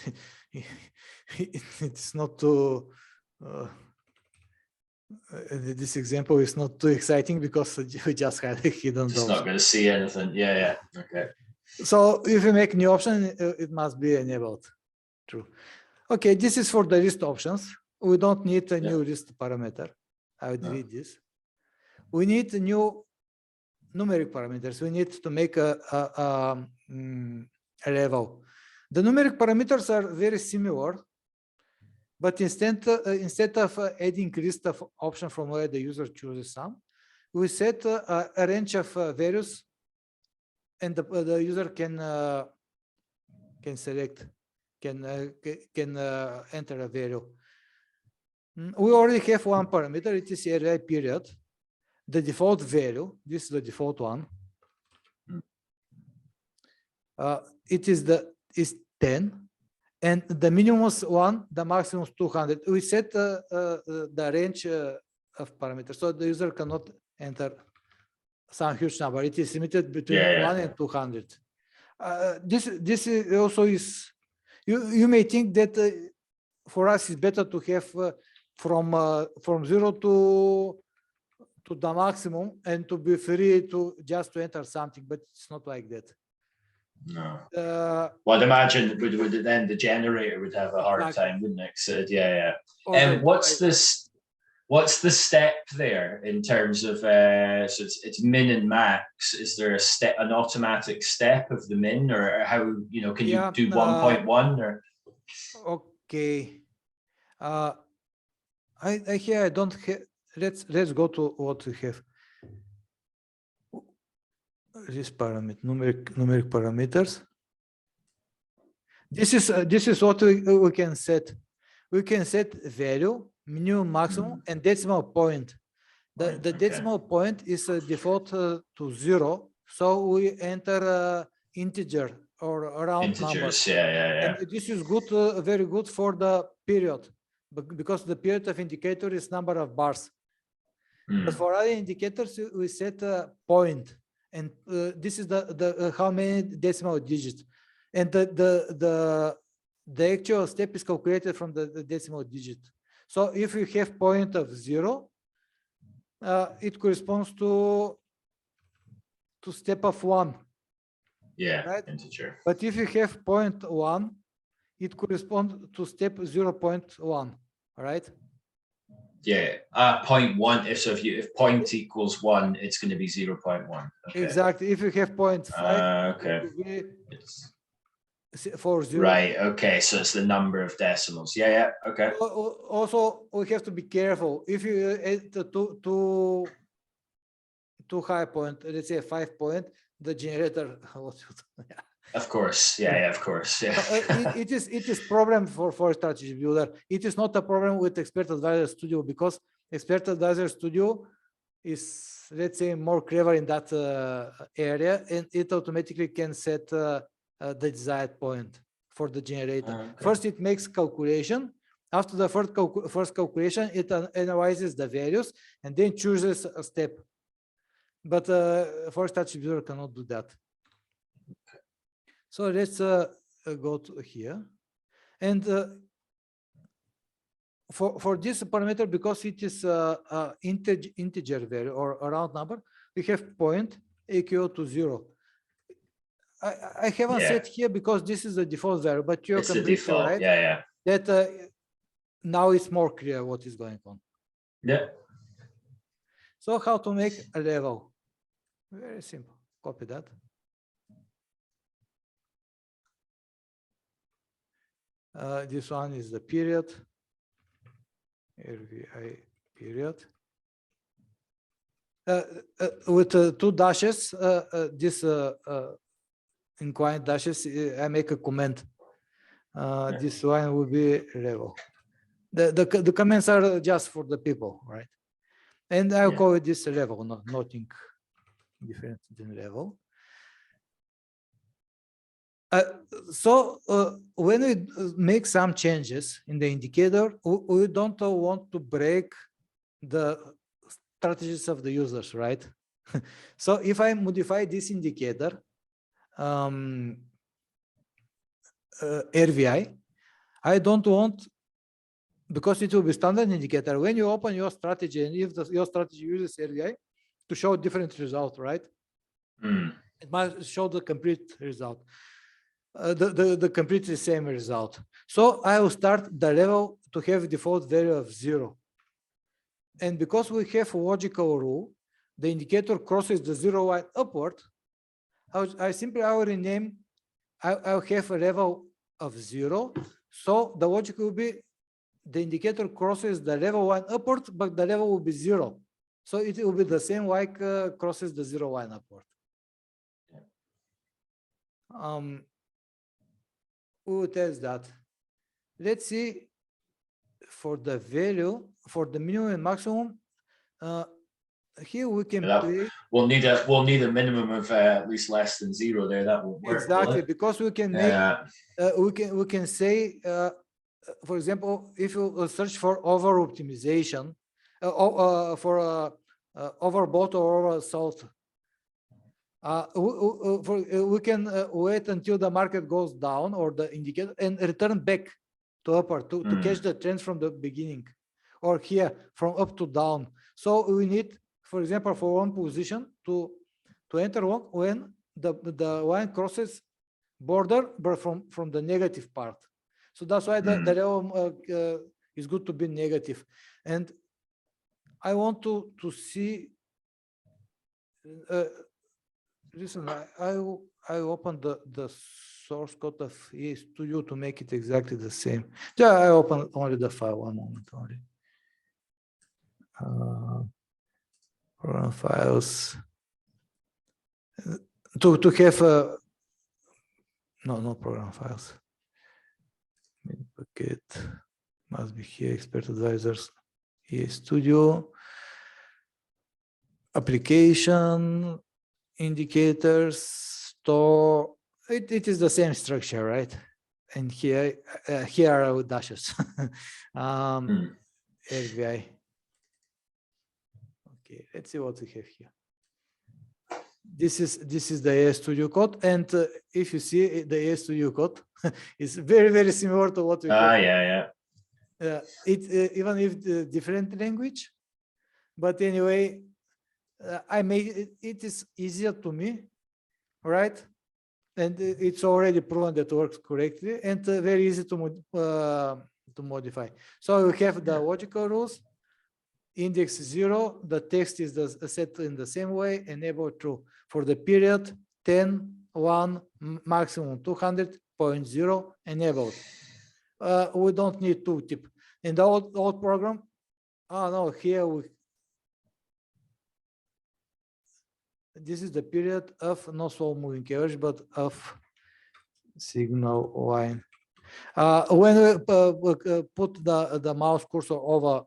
it's not too. This example is not too exciting because we just had a hidden. Just not going to see anything. Yeah. Okay. So if you make new option, it must be enabled. True. Okay, this is for the list options. We don't need a new list parameter. I would read this. We need new numeric parameters. We need to make a level. The numeric parameters are very similar, but instead of adding list of options from where the user chooses some, we set a range of values, and the user can select, can enter a value. We already have one parameter. It is array period. The default value. This is the default one. It is 10, and the minimum is 1. The maximum is 200. We set the range of parameters, so the user cannot enter some huge number. It is limited between 1 and 200. This is also is. You may think that for us it's better to have from 0 to the maximum and to be free to just to enter something, but it's not like that. No. Well, I'd imagine would then the generator would have a hard time, wouldn't it? So, And what's the step there in terms of so it's min and max? Is there an automatic step of the min, or how can you do 1.1 or? Okay. I don't have. Let's go to what we have. This parameter, numeric parameters. This is what we can set. We can set value, minimum, maximum, and decimal point. The decimal point is default to 0, so we enter integer or round numbers. Yeah. And this is good, very good for the period, because the period of indicator is number of bars. But for other indicators, we set a point, and this is the how many decimal digits, and the actual step is calculated from the decimal digit. So if you have point of 0, it corresponds to step of 1. Yeah, right? Integer. But if you have 0.1, it corresponds to step 0.1, right? Yeah, 0.1. If point equals 1, it's going to be 0.1. Okay. Exactly. If you have 0.5, okay. It's for 0. Right. Okay. So it's the number of decimals. Yeah. Okay. Also, we have to be careful. If you add too high point, let's say 5 point, the generator. Of course. Yeah. Of course. Yeah. It is problem for Strategy Builder. It is not a problem with Expert Advisor Studio, because Expert Advisor Studio is, let's say, more clever in that area, and it automatically can set the desired point for the generator. Okay. First, it makes calculation. After the first calculation, it analyzes the values and then chooses a step. But for Strategy Builder cannot do that. So let's go to here, and for this parameter, because it is integer value or a round number, we have point equal to 0. I haven't set here because this is the default value, but you're completely right. Yeah. That now it's more clear what is going on. Yeah. So how to make a level? Very simple. Copy that. This one is the period, RVI period. With two dashes, this inclined dashes, I make a comment. This one will be level. The comments are just for the people, right? And I'll call it this level, nothing different than level. So when we make some changes in the indicator, we don't want to break the strategies of the users, right? So if I modify this indicator, RVI, I don't want, because it will be standard indicator, when you open your strategy and if your strategy uses RVI to show different result, right? It must show the complete result. The completely same result. So I will start the level to have default value of 0. And because we have a logical rule, the indicator crosses the 0 line upward, I will rename, I'll have a level of 0. So the logic will be the indicator crosses the level line upward, but the level will be 0. So it will be the same like crosses the 0 line upward. We will test that. Let's see for the value, for the minimum and maximum. Here we can play. We'll need a minimum of at least less than 0 there. That won't work. Exactly, because we can make we can say, for example, if you search for over optimization, for overbought or oversold. We can wait until the market goes down or the indicator and return back to upper to catch the trends from the beginning, or here from up to down. So we need, for example, for one position to enter one when the line crosses border, but from the negative part. So that's why the level is good to be negative. And I want to see. Listen, I open the source code of EA Studio to make it exactly the same. Yeah, I open only the file. One moment only. Program files to have no program files. Packet must be here. Expert advisors, EA Studio, application. Indicators, store, it is the same structure, right? And here are dashes. RVI. Okay, let's see what we have here. This is the EA Studio code, and if you see the EA Studio code, it's very similar to what we have. It even if the different language, but anyway. I made it is easier to me, right? And it's already proven that it works correctly and very easy to modify. So we have the logical rules, index 0, the text is set in the same way, enable true for the period 10, 1, maximum 200.0 enabled. We don't need tooltip. In the old program, no, here this is the period of not slow moving average, but of signal line. When we put the mouse cursor over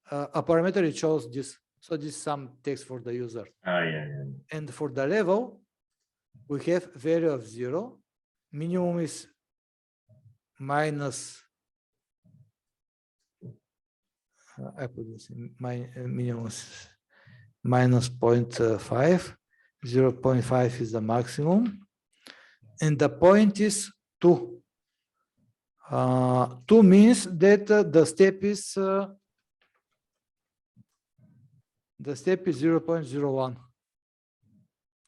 a parameter, it shows this. So this is some text for the user. And for the level, we have value of 0. Minimum is minus. I put this in my minimum is minus 0.5, 0.5 is the maximum, and the point is 2. 2 means that the step is 0.01.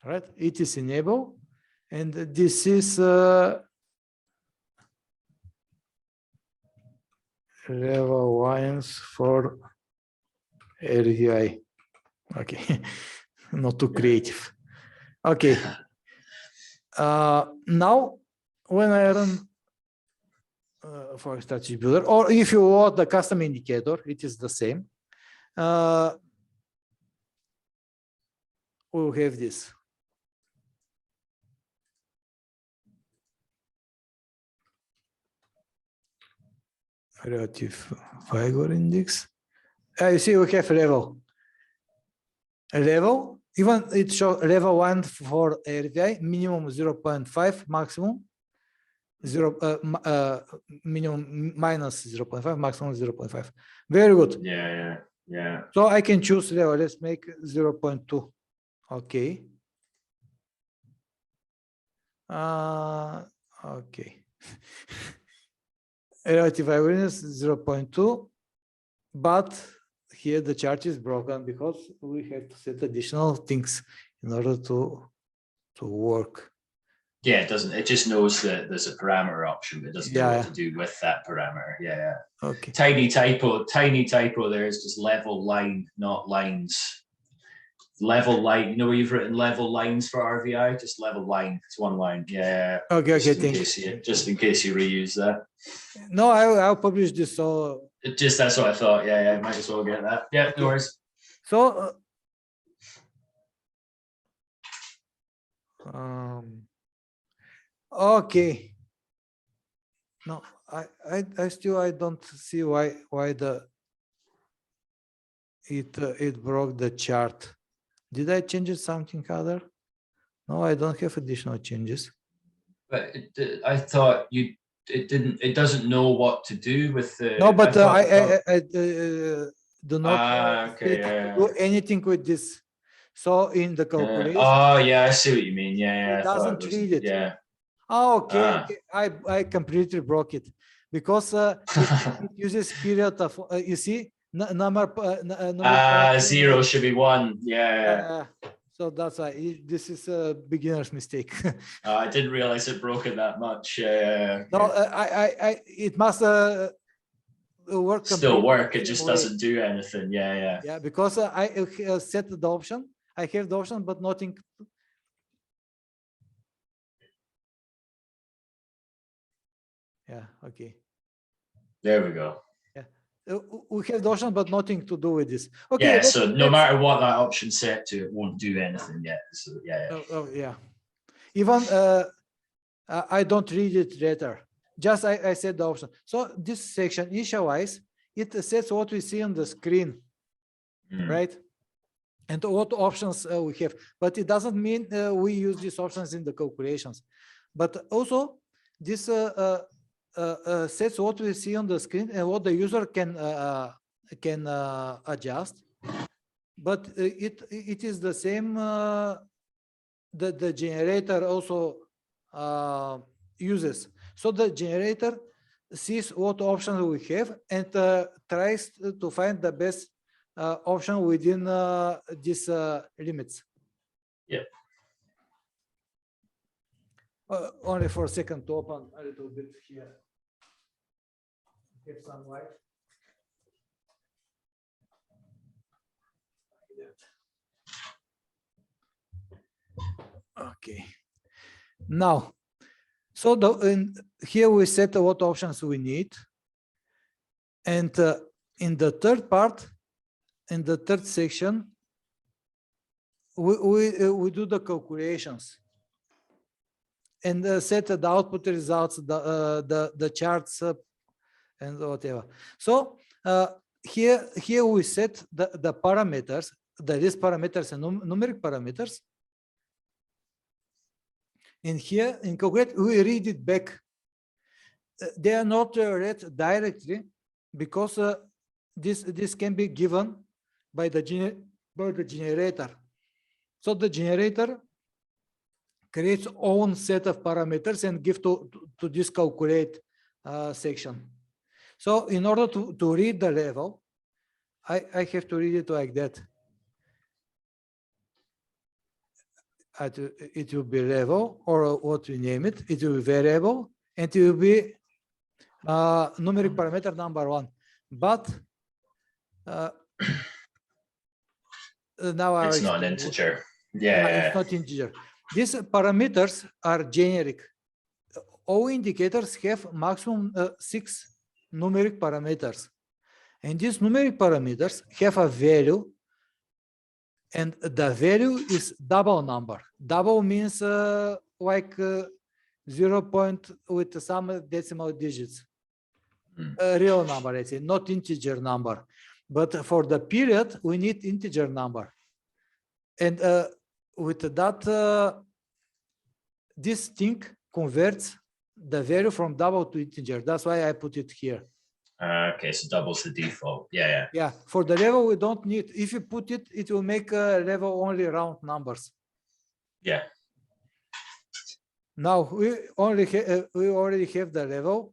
Right? It is enabled, and this is level lines for RVI. Okay, not too creative. Okay. Now, when I run for strategy builder, or if you want the custom indicator, it is the same. We'll have this. Relative vigor index. You see, we have level. A level, even it shows level 1 for RVI, minimum 0.5, maximum minimum minus 0.5, maximum 0.5. Very good. Yeah. So I can choose level. Let's make 0.2. Okay. Okay. Relative awareness 0.2, but here the chart is broken because we have to set additional things in order to work. Yeah, it doesn't. It just knows that there's a parameter option, but it doesn't know what to do with that parameter. Yeah. Okay. Tiny typo there is just level line, not lines. Level line. You know where you've written level lines for RVI? Just level line. It's one line. Yeah. Okay. Just in case you reuse that. No, I'll publish this. So that's what I thought. Yeah. Might as well get that. Yeah. No worries. So. Okay. No, I still don't see why it broke the chart. Did I change something other? No, I don't have additional changes. But I thought it doesn't know what to do with the. No, but I do not do anything with this. So in the calculation. Oh yeah, I see what you mean. Yeah. It doesn't read it. Yeah. Oh, okay. I completely broke it because it uses period of you see number 0 should be 1. Yeah. So that's why this is a beginner's mistake. I didn't realize it broke it that much. No, it must work. Still work. It just doesn't do anything. Yeah. Yeah, because I set the option. I have the option, but nothing. Yeah. Okay. There we go. Yeah, we have the option, but nothing to do with this. Okay. Yeah. So no matter what that option set to, it won't do anything yet. So yeah. Yeah. Even I don't read it later. Just I set the option. So this section initialize, it sets what we see on the screen, right? And what options we have. But it doesn't mean we use these options in the calculations. But also this sets what we see on the screen and what the user can adjust. But it is the same. The generator also uses. So the generator sees what options we have and tries to find the best option within these limits. Yeah. Only for a second to open a little bit here. Get some light. Okay. Now, so here we set what options we need, and in the third part, in the third section, we do the calculations and set the output results, the charts, and whatever. So here we set the parameters, the risk parameters and numeric parameters. And here in calculate, we read it back. They are not read directly because this can be given by the generator. So the generator creates own set of parameters and give to this calculate section. So in order to read the level, I have to read it like that. It will be level, or what we name it. It will be variable, and it will be numeric parameter number 1. But now it's not an integer. Yeah, it's not integer. These parameters are generic. all indicators have maximum 6 numeric parameters. And these numeric parameters have a value, and the value is double number. Double means like 0 point with some decimal digits. A real number, let's say, not integer number. But for the period, we need integer number. And with that, this thing converts the value from double to integer. That's why I put it here. Okay, so double's the default. Yeah. Yeah, for the level, we don't need. If you put it, it will make a level only round numbers. Yeah. Now we already have the level.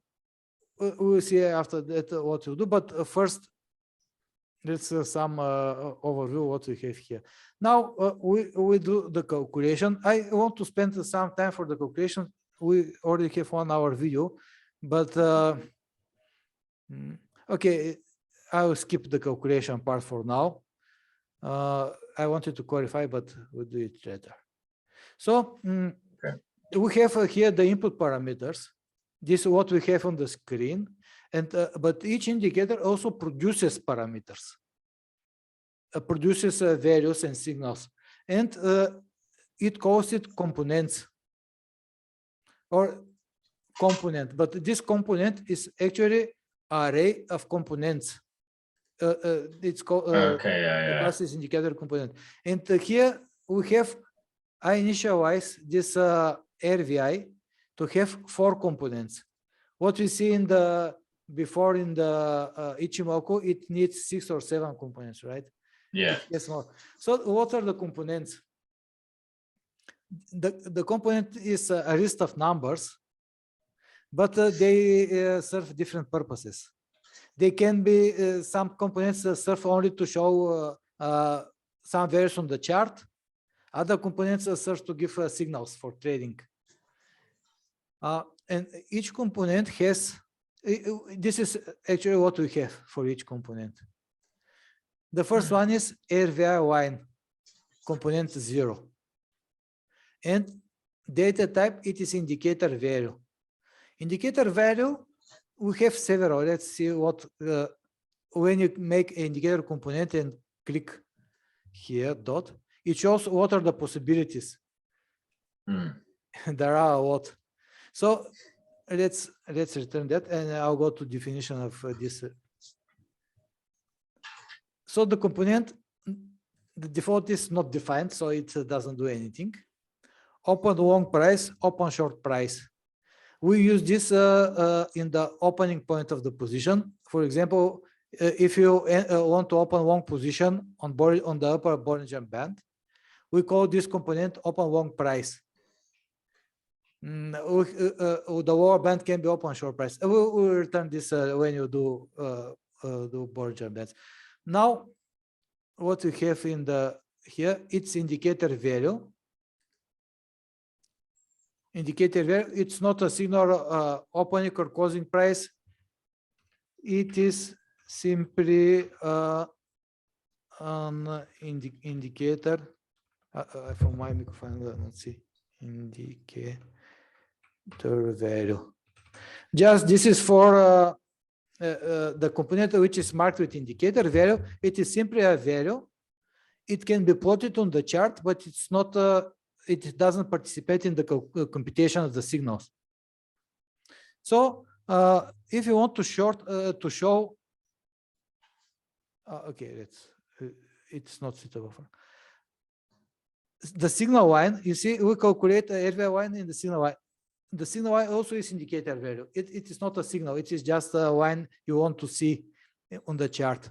We will see after that what to do. But first, let's some overview what we have here. Now we do the calculation. I want to spend some time for the calculation. We already have 1 hour video, but okay, I will skip the calculation part for now. I wanted to qualify, but we'll do it later. So okay. We have here the input parameters. This is what we have on the screen, and but each indicator also produces parameters, produces values and signals, and it calls it components or component. But this component is actually array of components. It's called the class is indicator component, and here we have I initialize this RVI to have 4 components. What we see in the before in the Ichimoku, it needs 6 or 7 components, right? Yeah. Yes, more. So what are the components? The component is a list of numbers, but they serve different purposes. They can be some components serve only to show some values on the chart. Other components serve to give signals for trading. And each component has, this is actually what we have for each component. The first one is RVI line, component 0. And data type, it is indicator value. Indicator value, we have several. Let's see what, when you make an indicator component and click here, dot, it shows what are the possibilities. There are a lot. So let's return that, and I'll go to definition of this. So the component, the default is not defined, so it doesn't do anything. Open long price, open short price. We use this in the opening point of the position. For example, if you want to open long position on the upper Bollinger Band, we call this component open long price. The lower band can be open short price. We'll return this when you do Bollinger Bands. Now, what we have in the here, it's indicator value. Indicator value, it's not a signal opening or closing price. It is simply an indicator. From my microphone, let's see, indicator value. Just this is for the component which is marked with indicator value. It is simply a value. It can be plotted on the chart, but it's not. It doesn't participate in the computation of the signals. So if you want to show, okay, it's not suitable for. The signal line, you see, we calculate the RVI line in the signal line. The signal line also is indicator value. It is not a signal. It is just a line you want to see on the chart.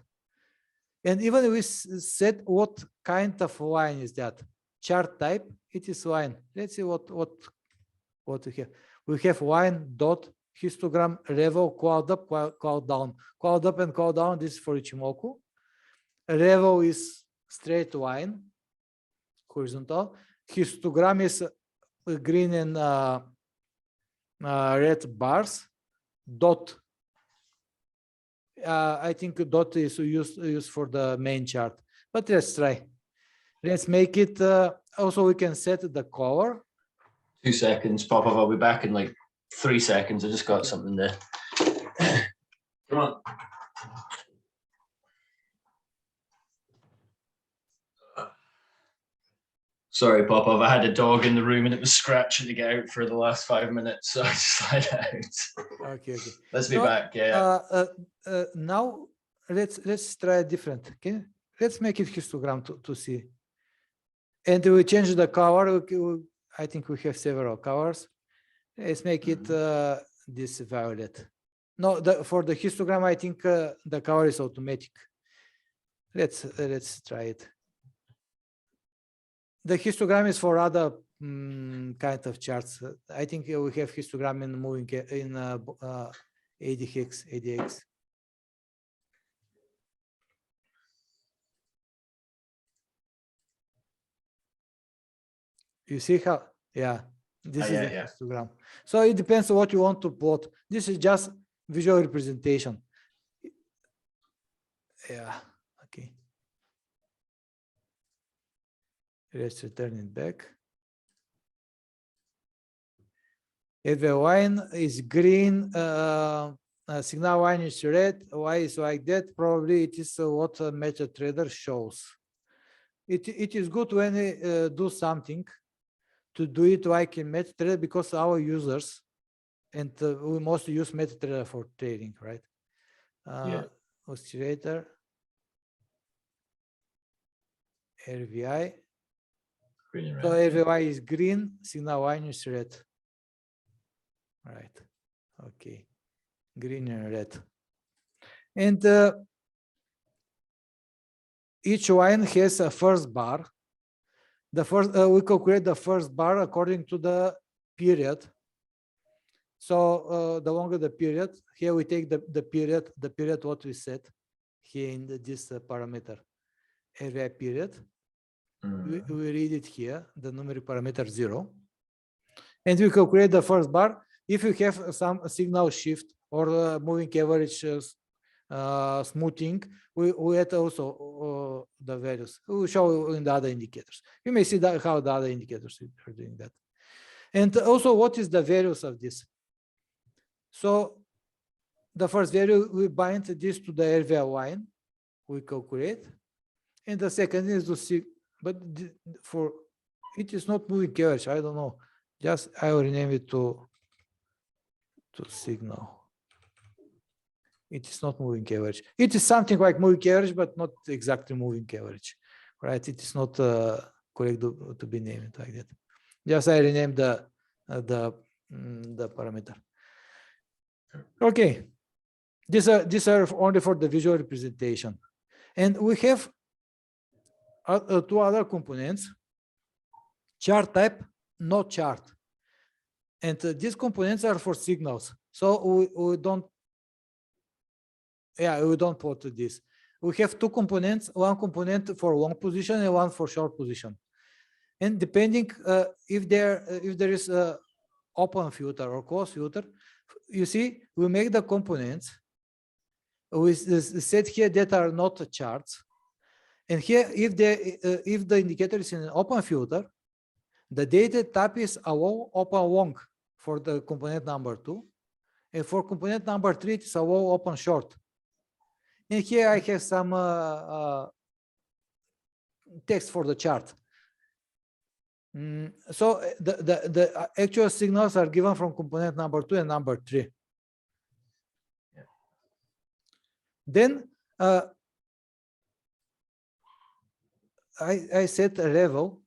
And even we said what kind of line is that? Chart type, it is line. Let's see what we have. We have line, dot, histogram, level, cloud up, cloud down. Cloud up and cloud down, this is for Ichimoku. Level is straight line, horizontal. Histogram is green and red bars. Dot, I think dot is used for the main chart, but let's try. Let's make it, also we can set the color. 2 seconds, Popov, I'll be back in like 3 seconds. I just got something there. Come on. Sorry, Popov. I had a dog in the room and it was scratching to get out for the last 5 minutes, so I just slid out. Okay. Let's be back. Yeah. Now let's try different. Okay. Let's make it histogram to see. And we change the color. I think we have several colors. Let's make it this violet. No, for the histogram, I think the color is automatic. Let's try it. The histogram is for other kind of charts. I think we have histogram in moving in ADX. You see how? Yeah, this is the histogram. So it depends on what you want to plot. This is just visual representation. Yeah. Okay. Let's return it back. If the line is green, signal line is red, why is like that? Probably it is what MetaTrader shows. It is good when we do something to do it like in MetaTrader because our users, and we mostly use MetaTrader for trading, right? Oscillator, RVI. So RVI is green, signal line is red. Right. Okay. Green and red. And each line has a first bar. The first we calculate the first bar according to the period. So the longer the period, here we take the period what we set here in this parameter, RVI period. We read it here, the numeric parameter 0. And we calculate the first bar. If you have some signal shift or moving average smoothing, we add also the values. We will show in the other indicators. You may see how the other indicators are doing that. And also, what is the values of this? So the first value, we bind this to the RVI line, we calculate. And the second is to see, but for it is not moving average, I don't know. Just I will rename it to signal. It is not moving average. It is something like moving average, but not exactly moving average, right? It is not correct to be named like that. Just I renamed the parameter. Okay, these are only for the visual representation, and we have two other components: chart type, no chart. And these components are for signals. So we don't plot this. We have two components, one component for long position and one for short position. And depending if there is a open filter or closed filter, you see, we make the components with set here that are not charts. And here, if the indicator is in an open filter, the data type is allow open long for the component number 2. And for component number 3, it is allow open short. And here I have some text for the chart. So the actual signals are given from component number 2 and number 3. Yeah. Then I set a level,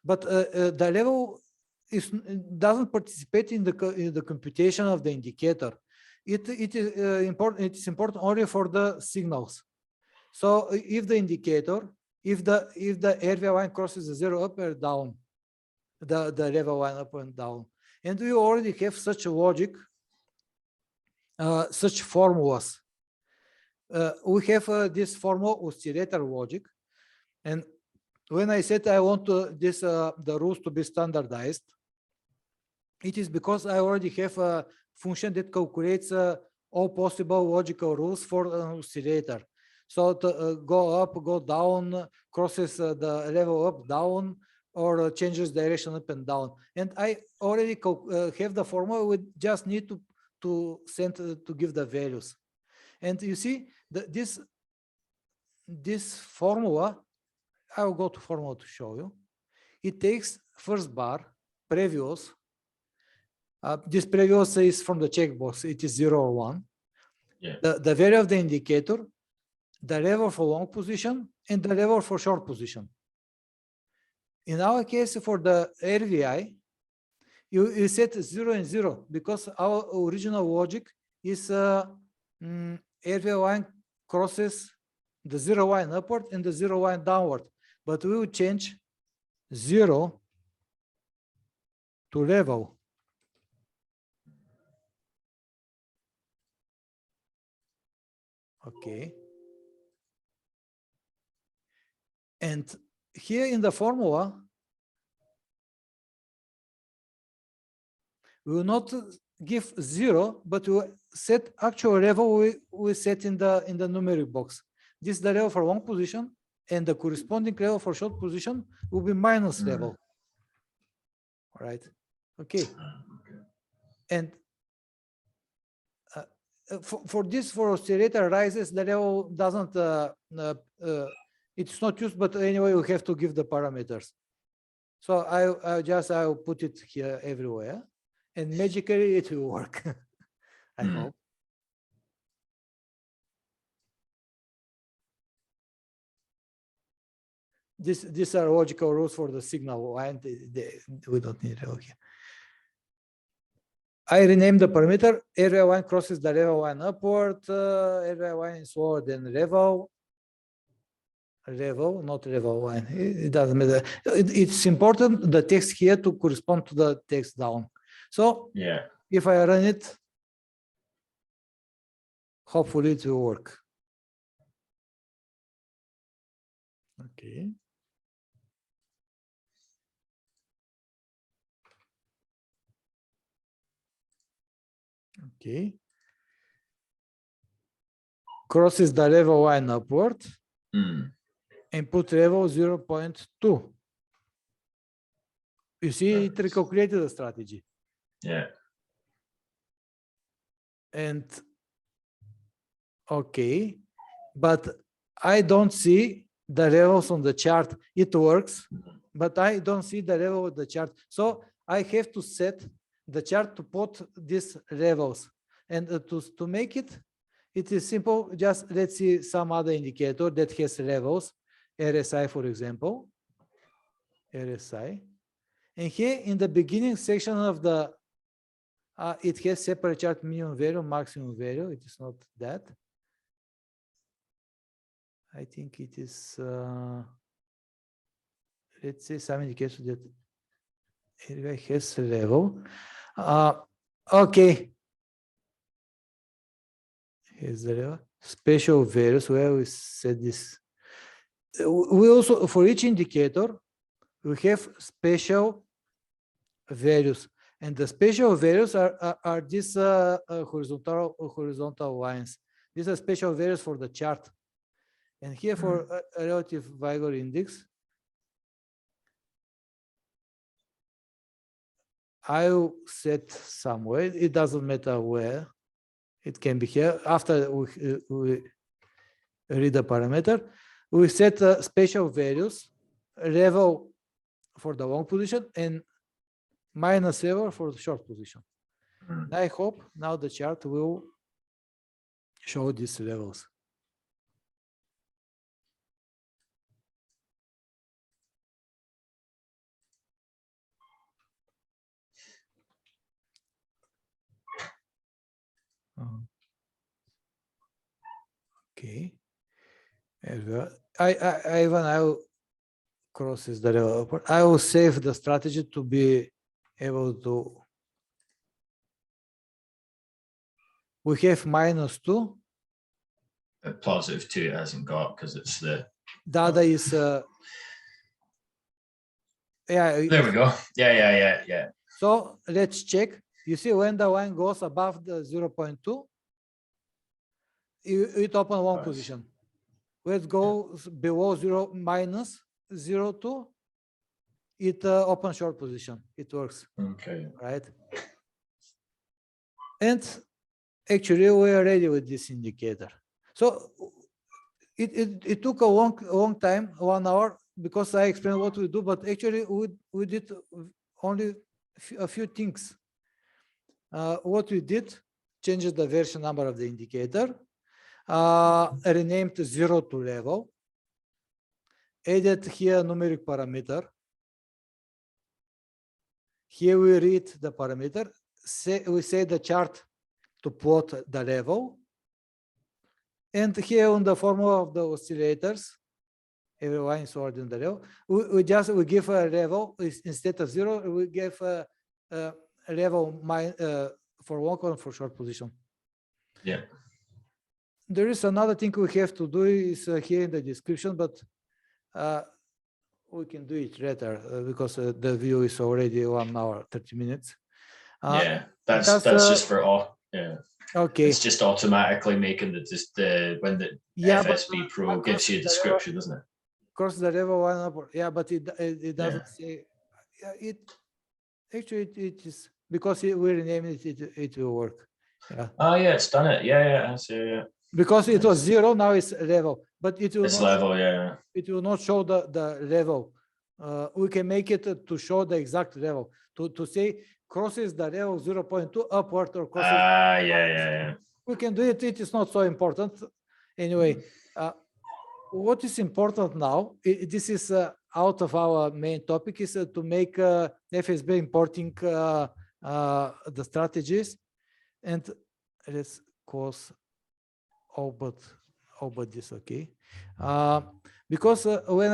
but the level doesn't participate in the computation of the indicator. It is important. It is important only for the signals. So if the indicator, if the RVI line crosses the 0 up or down, the level line up and down, and we already have such a logic, such formulas. We have this formula oscillator logic, and when I said I want the rules to be standardized, it is because I already have a function that calculates all possible logical rules for an oscillator. So to go up, go down, crosses the level up, down, or changes direction up and down. And I already have the formula. We just need to send to give the values. And you see this formula, I will go to formula to show you. It takes first bar, previous. This previous is from the checkbox. It is 0 or 1. Yeah. The value of the indicator, the level for long position, and the level for short position. In our case, for the RVI, you set 0 and 0 because our original logic is RVI line crosses the 0 line upward and the 0 line downward. But we will change 0 to level. Okay. And here in the formula, we will not give 0, but we will set actual level we set in the numeric box. This is the level for long position, and the corresponding level for short position will be minus level. All right. Okay. And for oscillator rises, the level doesn't. It's not used, but anyway, we have to give the parameters. So I'll put it here everywhere, and magically it will work. I hope. These are logical rules for the signal line. We don't need it. Okay. I rename the parameter. Area line crosses the level line upward. Area line is lower than level. Level, not level line. It doesn't matter. It's important the text here to correspond to the text down. So yeah, if I run it, hopefully it will work. Okay. Okay. Crosses the level line upward and put level 0.2. You see, it recalculated the strategy. Yeah. And okay, but I don't see the levels on the chart. It works, but I don't see the level of the chart. So I have to set the chart to put these levels. And to make it, it is simple. Just let's see some other indicator that has levels. RSI, for example. RSI. And here in the beginning section of the, it has separate chart minimum value, maximum value. It is not that. I think it is, let's say some indication that area has a level. Okay. Here's the level. Special values, where we set this. We also, for each indicator, we have special values. And the special values are these horizontal lines. These are special values for the chart. And here for a relative vigor index, I'll set somewhere. It doesn't matter where. It can be here. After we read the parameter, we set special values, level for the long position and minus level for the short position. I hope now the chart will show these levels. Okay. I will crosses the level. I will save the strategy to be able to. We have -2. A +2 it hasn't got because it's the. The other is. Yeah. There we go. Yeah. So let's check. You see when the line goes above the 0.2, it open one position. Let's go below 0 minus 0.2. it open short position. It works. Okay. Right. And actually, we are ready with this indicator. So it took a long time, 1 hour, because I explained what we do, but actually we did only a few things. What we did, changed the version number of the indicator, renamed 0 to level, added here numeric parameter. Here we read the parameter, we say the chart to plot the level. And here on the formula of the oscillators, every line is ordered in the level. We give a level instead of 0. We give a level for long and for short position. Yeah. There is another thing we have to do is here in the description, but we can do it later because the view is already 1 hour 30 minutes. Yeah, that's just for all. Yeah. Okay. It's just automatically making when the FSB Pro gives you a description, doesn't it? Cross the level 1 upward. Yeah, but it doesn't say. It actually it is because we renamed it. It will work. Yeah. Oh yeah, it's done it. Yeah, I see. Yeah. Because it was 0, now it's level, but it will It's not level. Yeah. It will not show the level. We can make it to show the exact level. To say crosses the level 0.2 upward or crosses. Yeah. We can do it. It is not so important. Anyway, what is important now, this is out of our main topic, is to make FSB importing the strategies. And let's close all but this, okay? Because when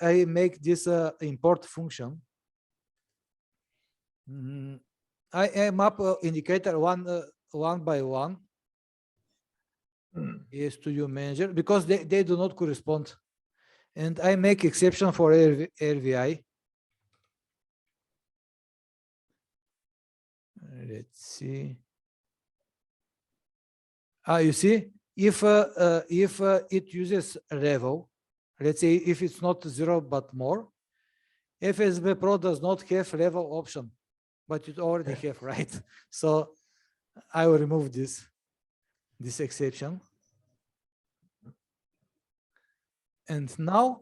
I make this import function, I map indicator one by one. Studio manager because they do not correspond, and I make exception for RVI. Let's see. You see, if it uses level, let's say if it's not 0 but more, FSB Pro does not have level option, but it already have, right? So I will remove this exception. And now,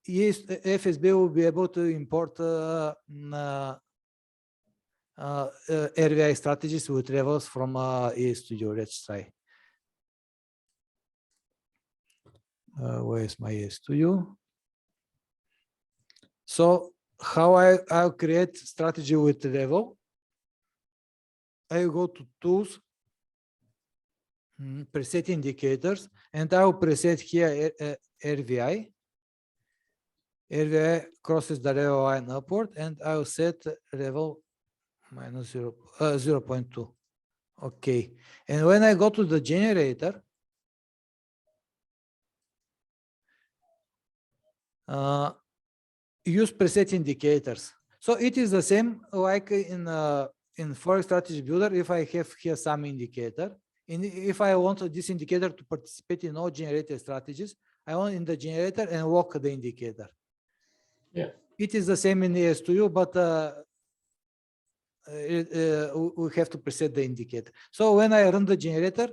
yes, FSB will be able to import RVI strategies with levels from Studio. Let's try. Where is my Studio? So how I'll create strategy with level? I will go to Tools, Preset Indicators, and I will preset here RVI. RVI crosses the level line upward, and I will set level minus 0.2. Okay. And when I go to the generator, use preset indicators. So it is the same like in Forex Strategy Builder. If I have here some indicator, and if I want this indicator to participate in all generated strategies, I want in the generator and lock the indicator. Yeah. It is the same in ES2U, but we have to preset the indicator. So when I run the generator,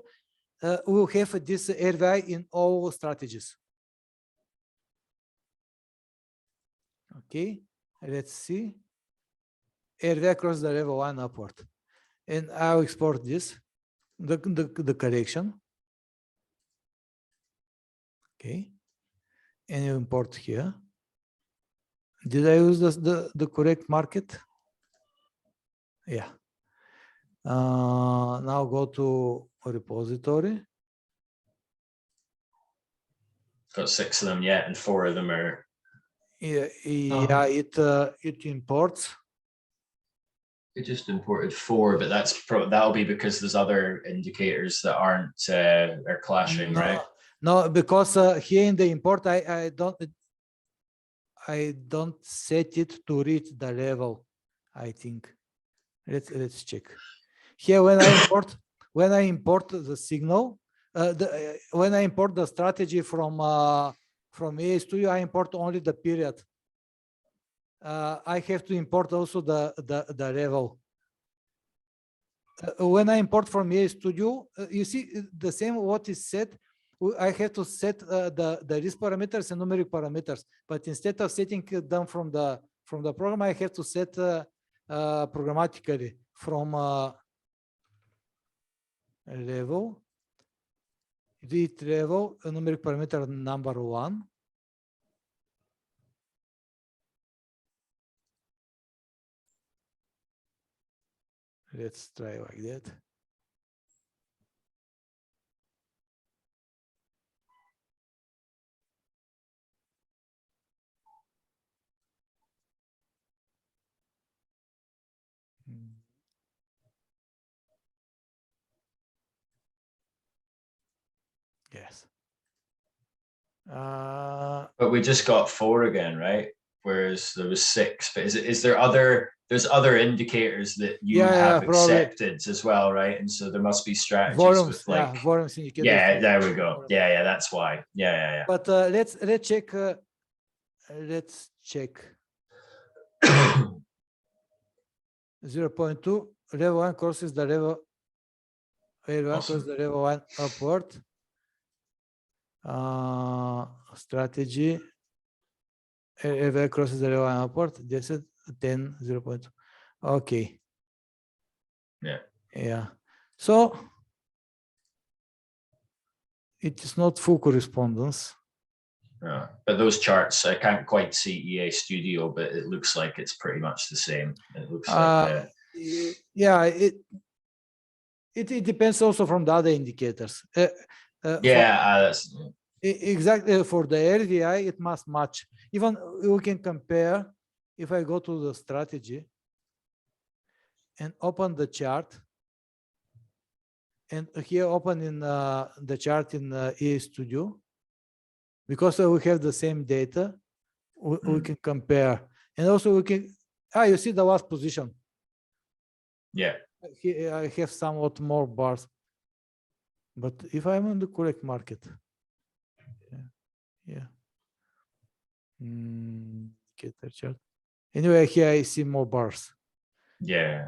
we will have this RVI in all strategies. Okay, let's see. RVI across the level 1 upward. And I'll export this, the correction. Okay, and you import here. Did I use the correct market? Yeah. Now go to repository. Got 6 of them yet, and 4 of them are. Yeah, it imports. It just imported 4, but that'll be because there's other indicators that aren't are clashing, right? No, because here in the import, I don't set it to read the level. I think. Let's check. Here when I import the signal, when I import the strategy from AStudio, I import only the period. I have to import also the level. When I import from EA Studio, you see the same what is set. I have to set the risk parameters and numeric parameters, but instead of setting them from the program, I have to set programmatically from level, read level, numeric parameter number 1. Let's try like that. Yes. But we just got 4 again, right? Whereas there was 6. But is there there's other indicators that you have accepted as well, right? And so there must be strategies volumes, with like volumes indicators. Yeah, there we go. Yeah, that's why. Yeah. But let's check. Let's check. 0.2 level 1 crosses the level. Level 1 crosses the level 1 upward. Strategy. Level crosses the level 1 upward. That's it. 10 0.2. Okay. Yeah. So it is not full correspondence. But those charts, I can't quite see EA Studio, but it looks like it's pretty much the same. It looks like yeah, it depends also from the other indicators. That's exactly for the RVI, it must match. Even we can compare. If I go to the strategy and open the chart, and here open in the chart in EA Studio, because we have the same data, we can compare, and also we can. You see the last position. Yeah. Here I have somewhat more bars, but if I'm on the correct market, get the chart. Anyway, here I see more bars. Yeah.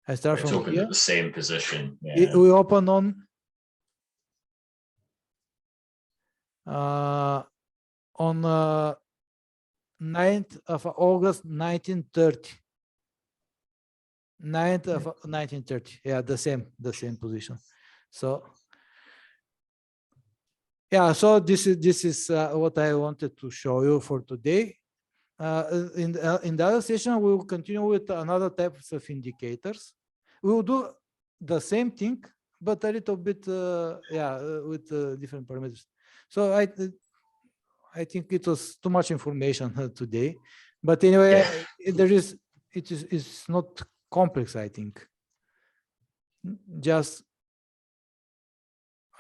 I start from open here. at the same position. We open on 9th of August 1930. 9th of 1930. Yeah, the same position. So yeah, so this is what I wanted to show you for today. In the other session, we will continue with another types of indicators. We will do the same thing, but a little bit, with different parameters. So I think it was too much information today, but anyway, it's not complex. I think just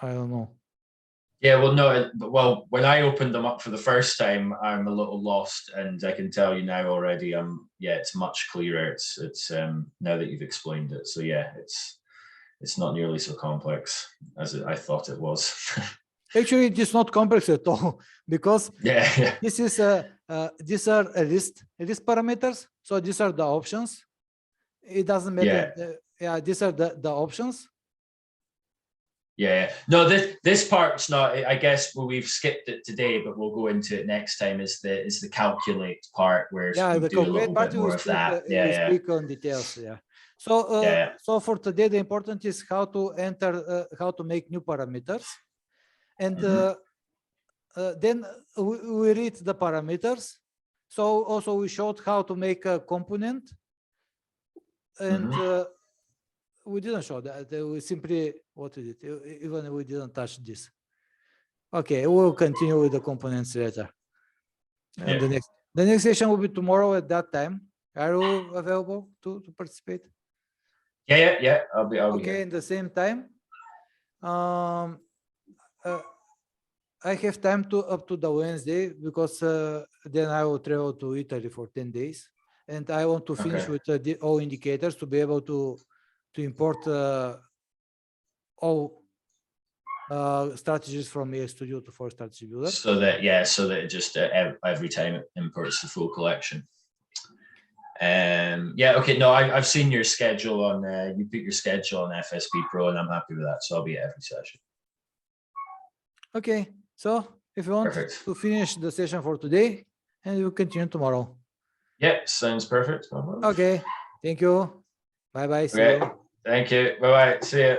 I don't know. Yeah, well, no, well, when I opened them up for the first time, I'm a little lost, and I can tell you now already. It's much clearer. It's now that you've explained it. So yeah, it's not nearly so complex as I thought it was. Actually, it is not complex at all, because this is these are list parameters. So these are the options. It doesn't matter. These are the options. Yeah. No, this part's not. I guess we've skipped it today, but we'll go into it next time. Is the calculate part where we do a little bit more of that. We speak on details. Yeah. So so for today, the important is how to enter, how to make new parameters, and then we read the parameters. So also we showed how to make a component, and we didn't show that. We simply what we did, even we didn't touch this. Okay, we'll continue with the components later. And the next session will be tomorrow at that time. Are you available to participate? Yeah. I'll be okay. In the same time. I have time up to the Wednesday, because then I will travel to Italy for 10 days, and I want to finish with all indicators to be able to import all strategies from EA Studio to Forex Strategy Builder. So that it just every time it imports the full collection. Okay, no, I've seen your schedule on you put your schedule on FSB Pro, and I'm happy with that. So I'll be at every session. Okay, so if you want to finish the session for today, and we'll continue tomorrow. Yeah, sounds perfect. Okay, thank you. Bye bye. See you. Thank you. Bye bye. See you.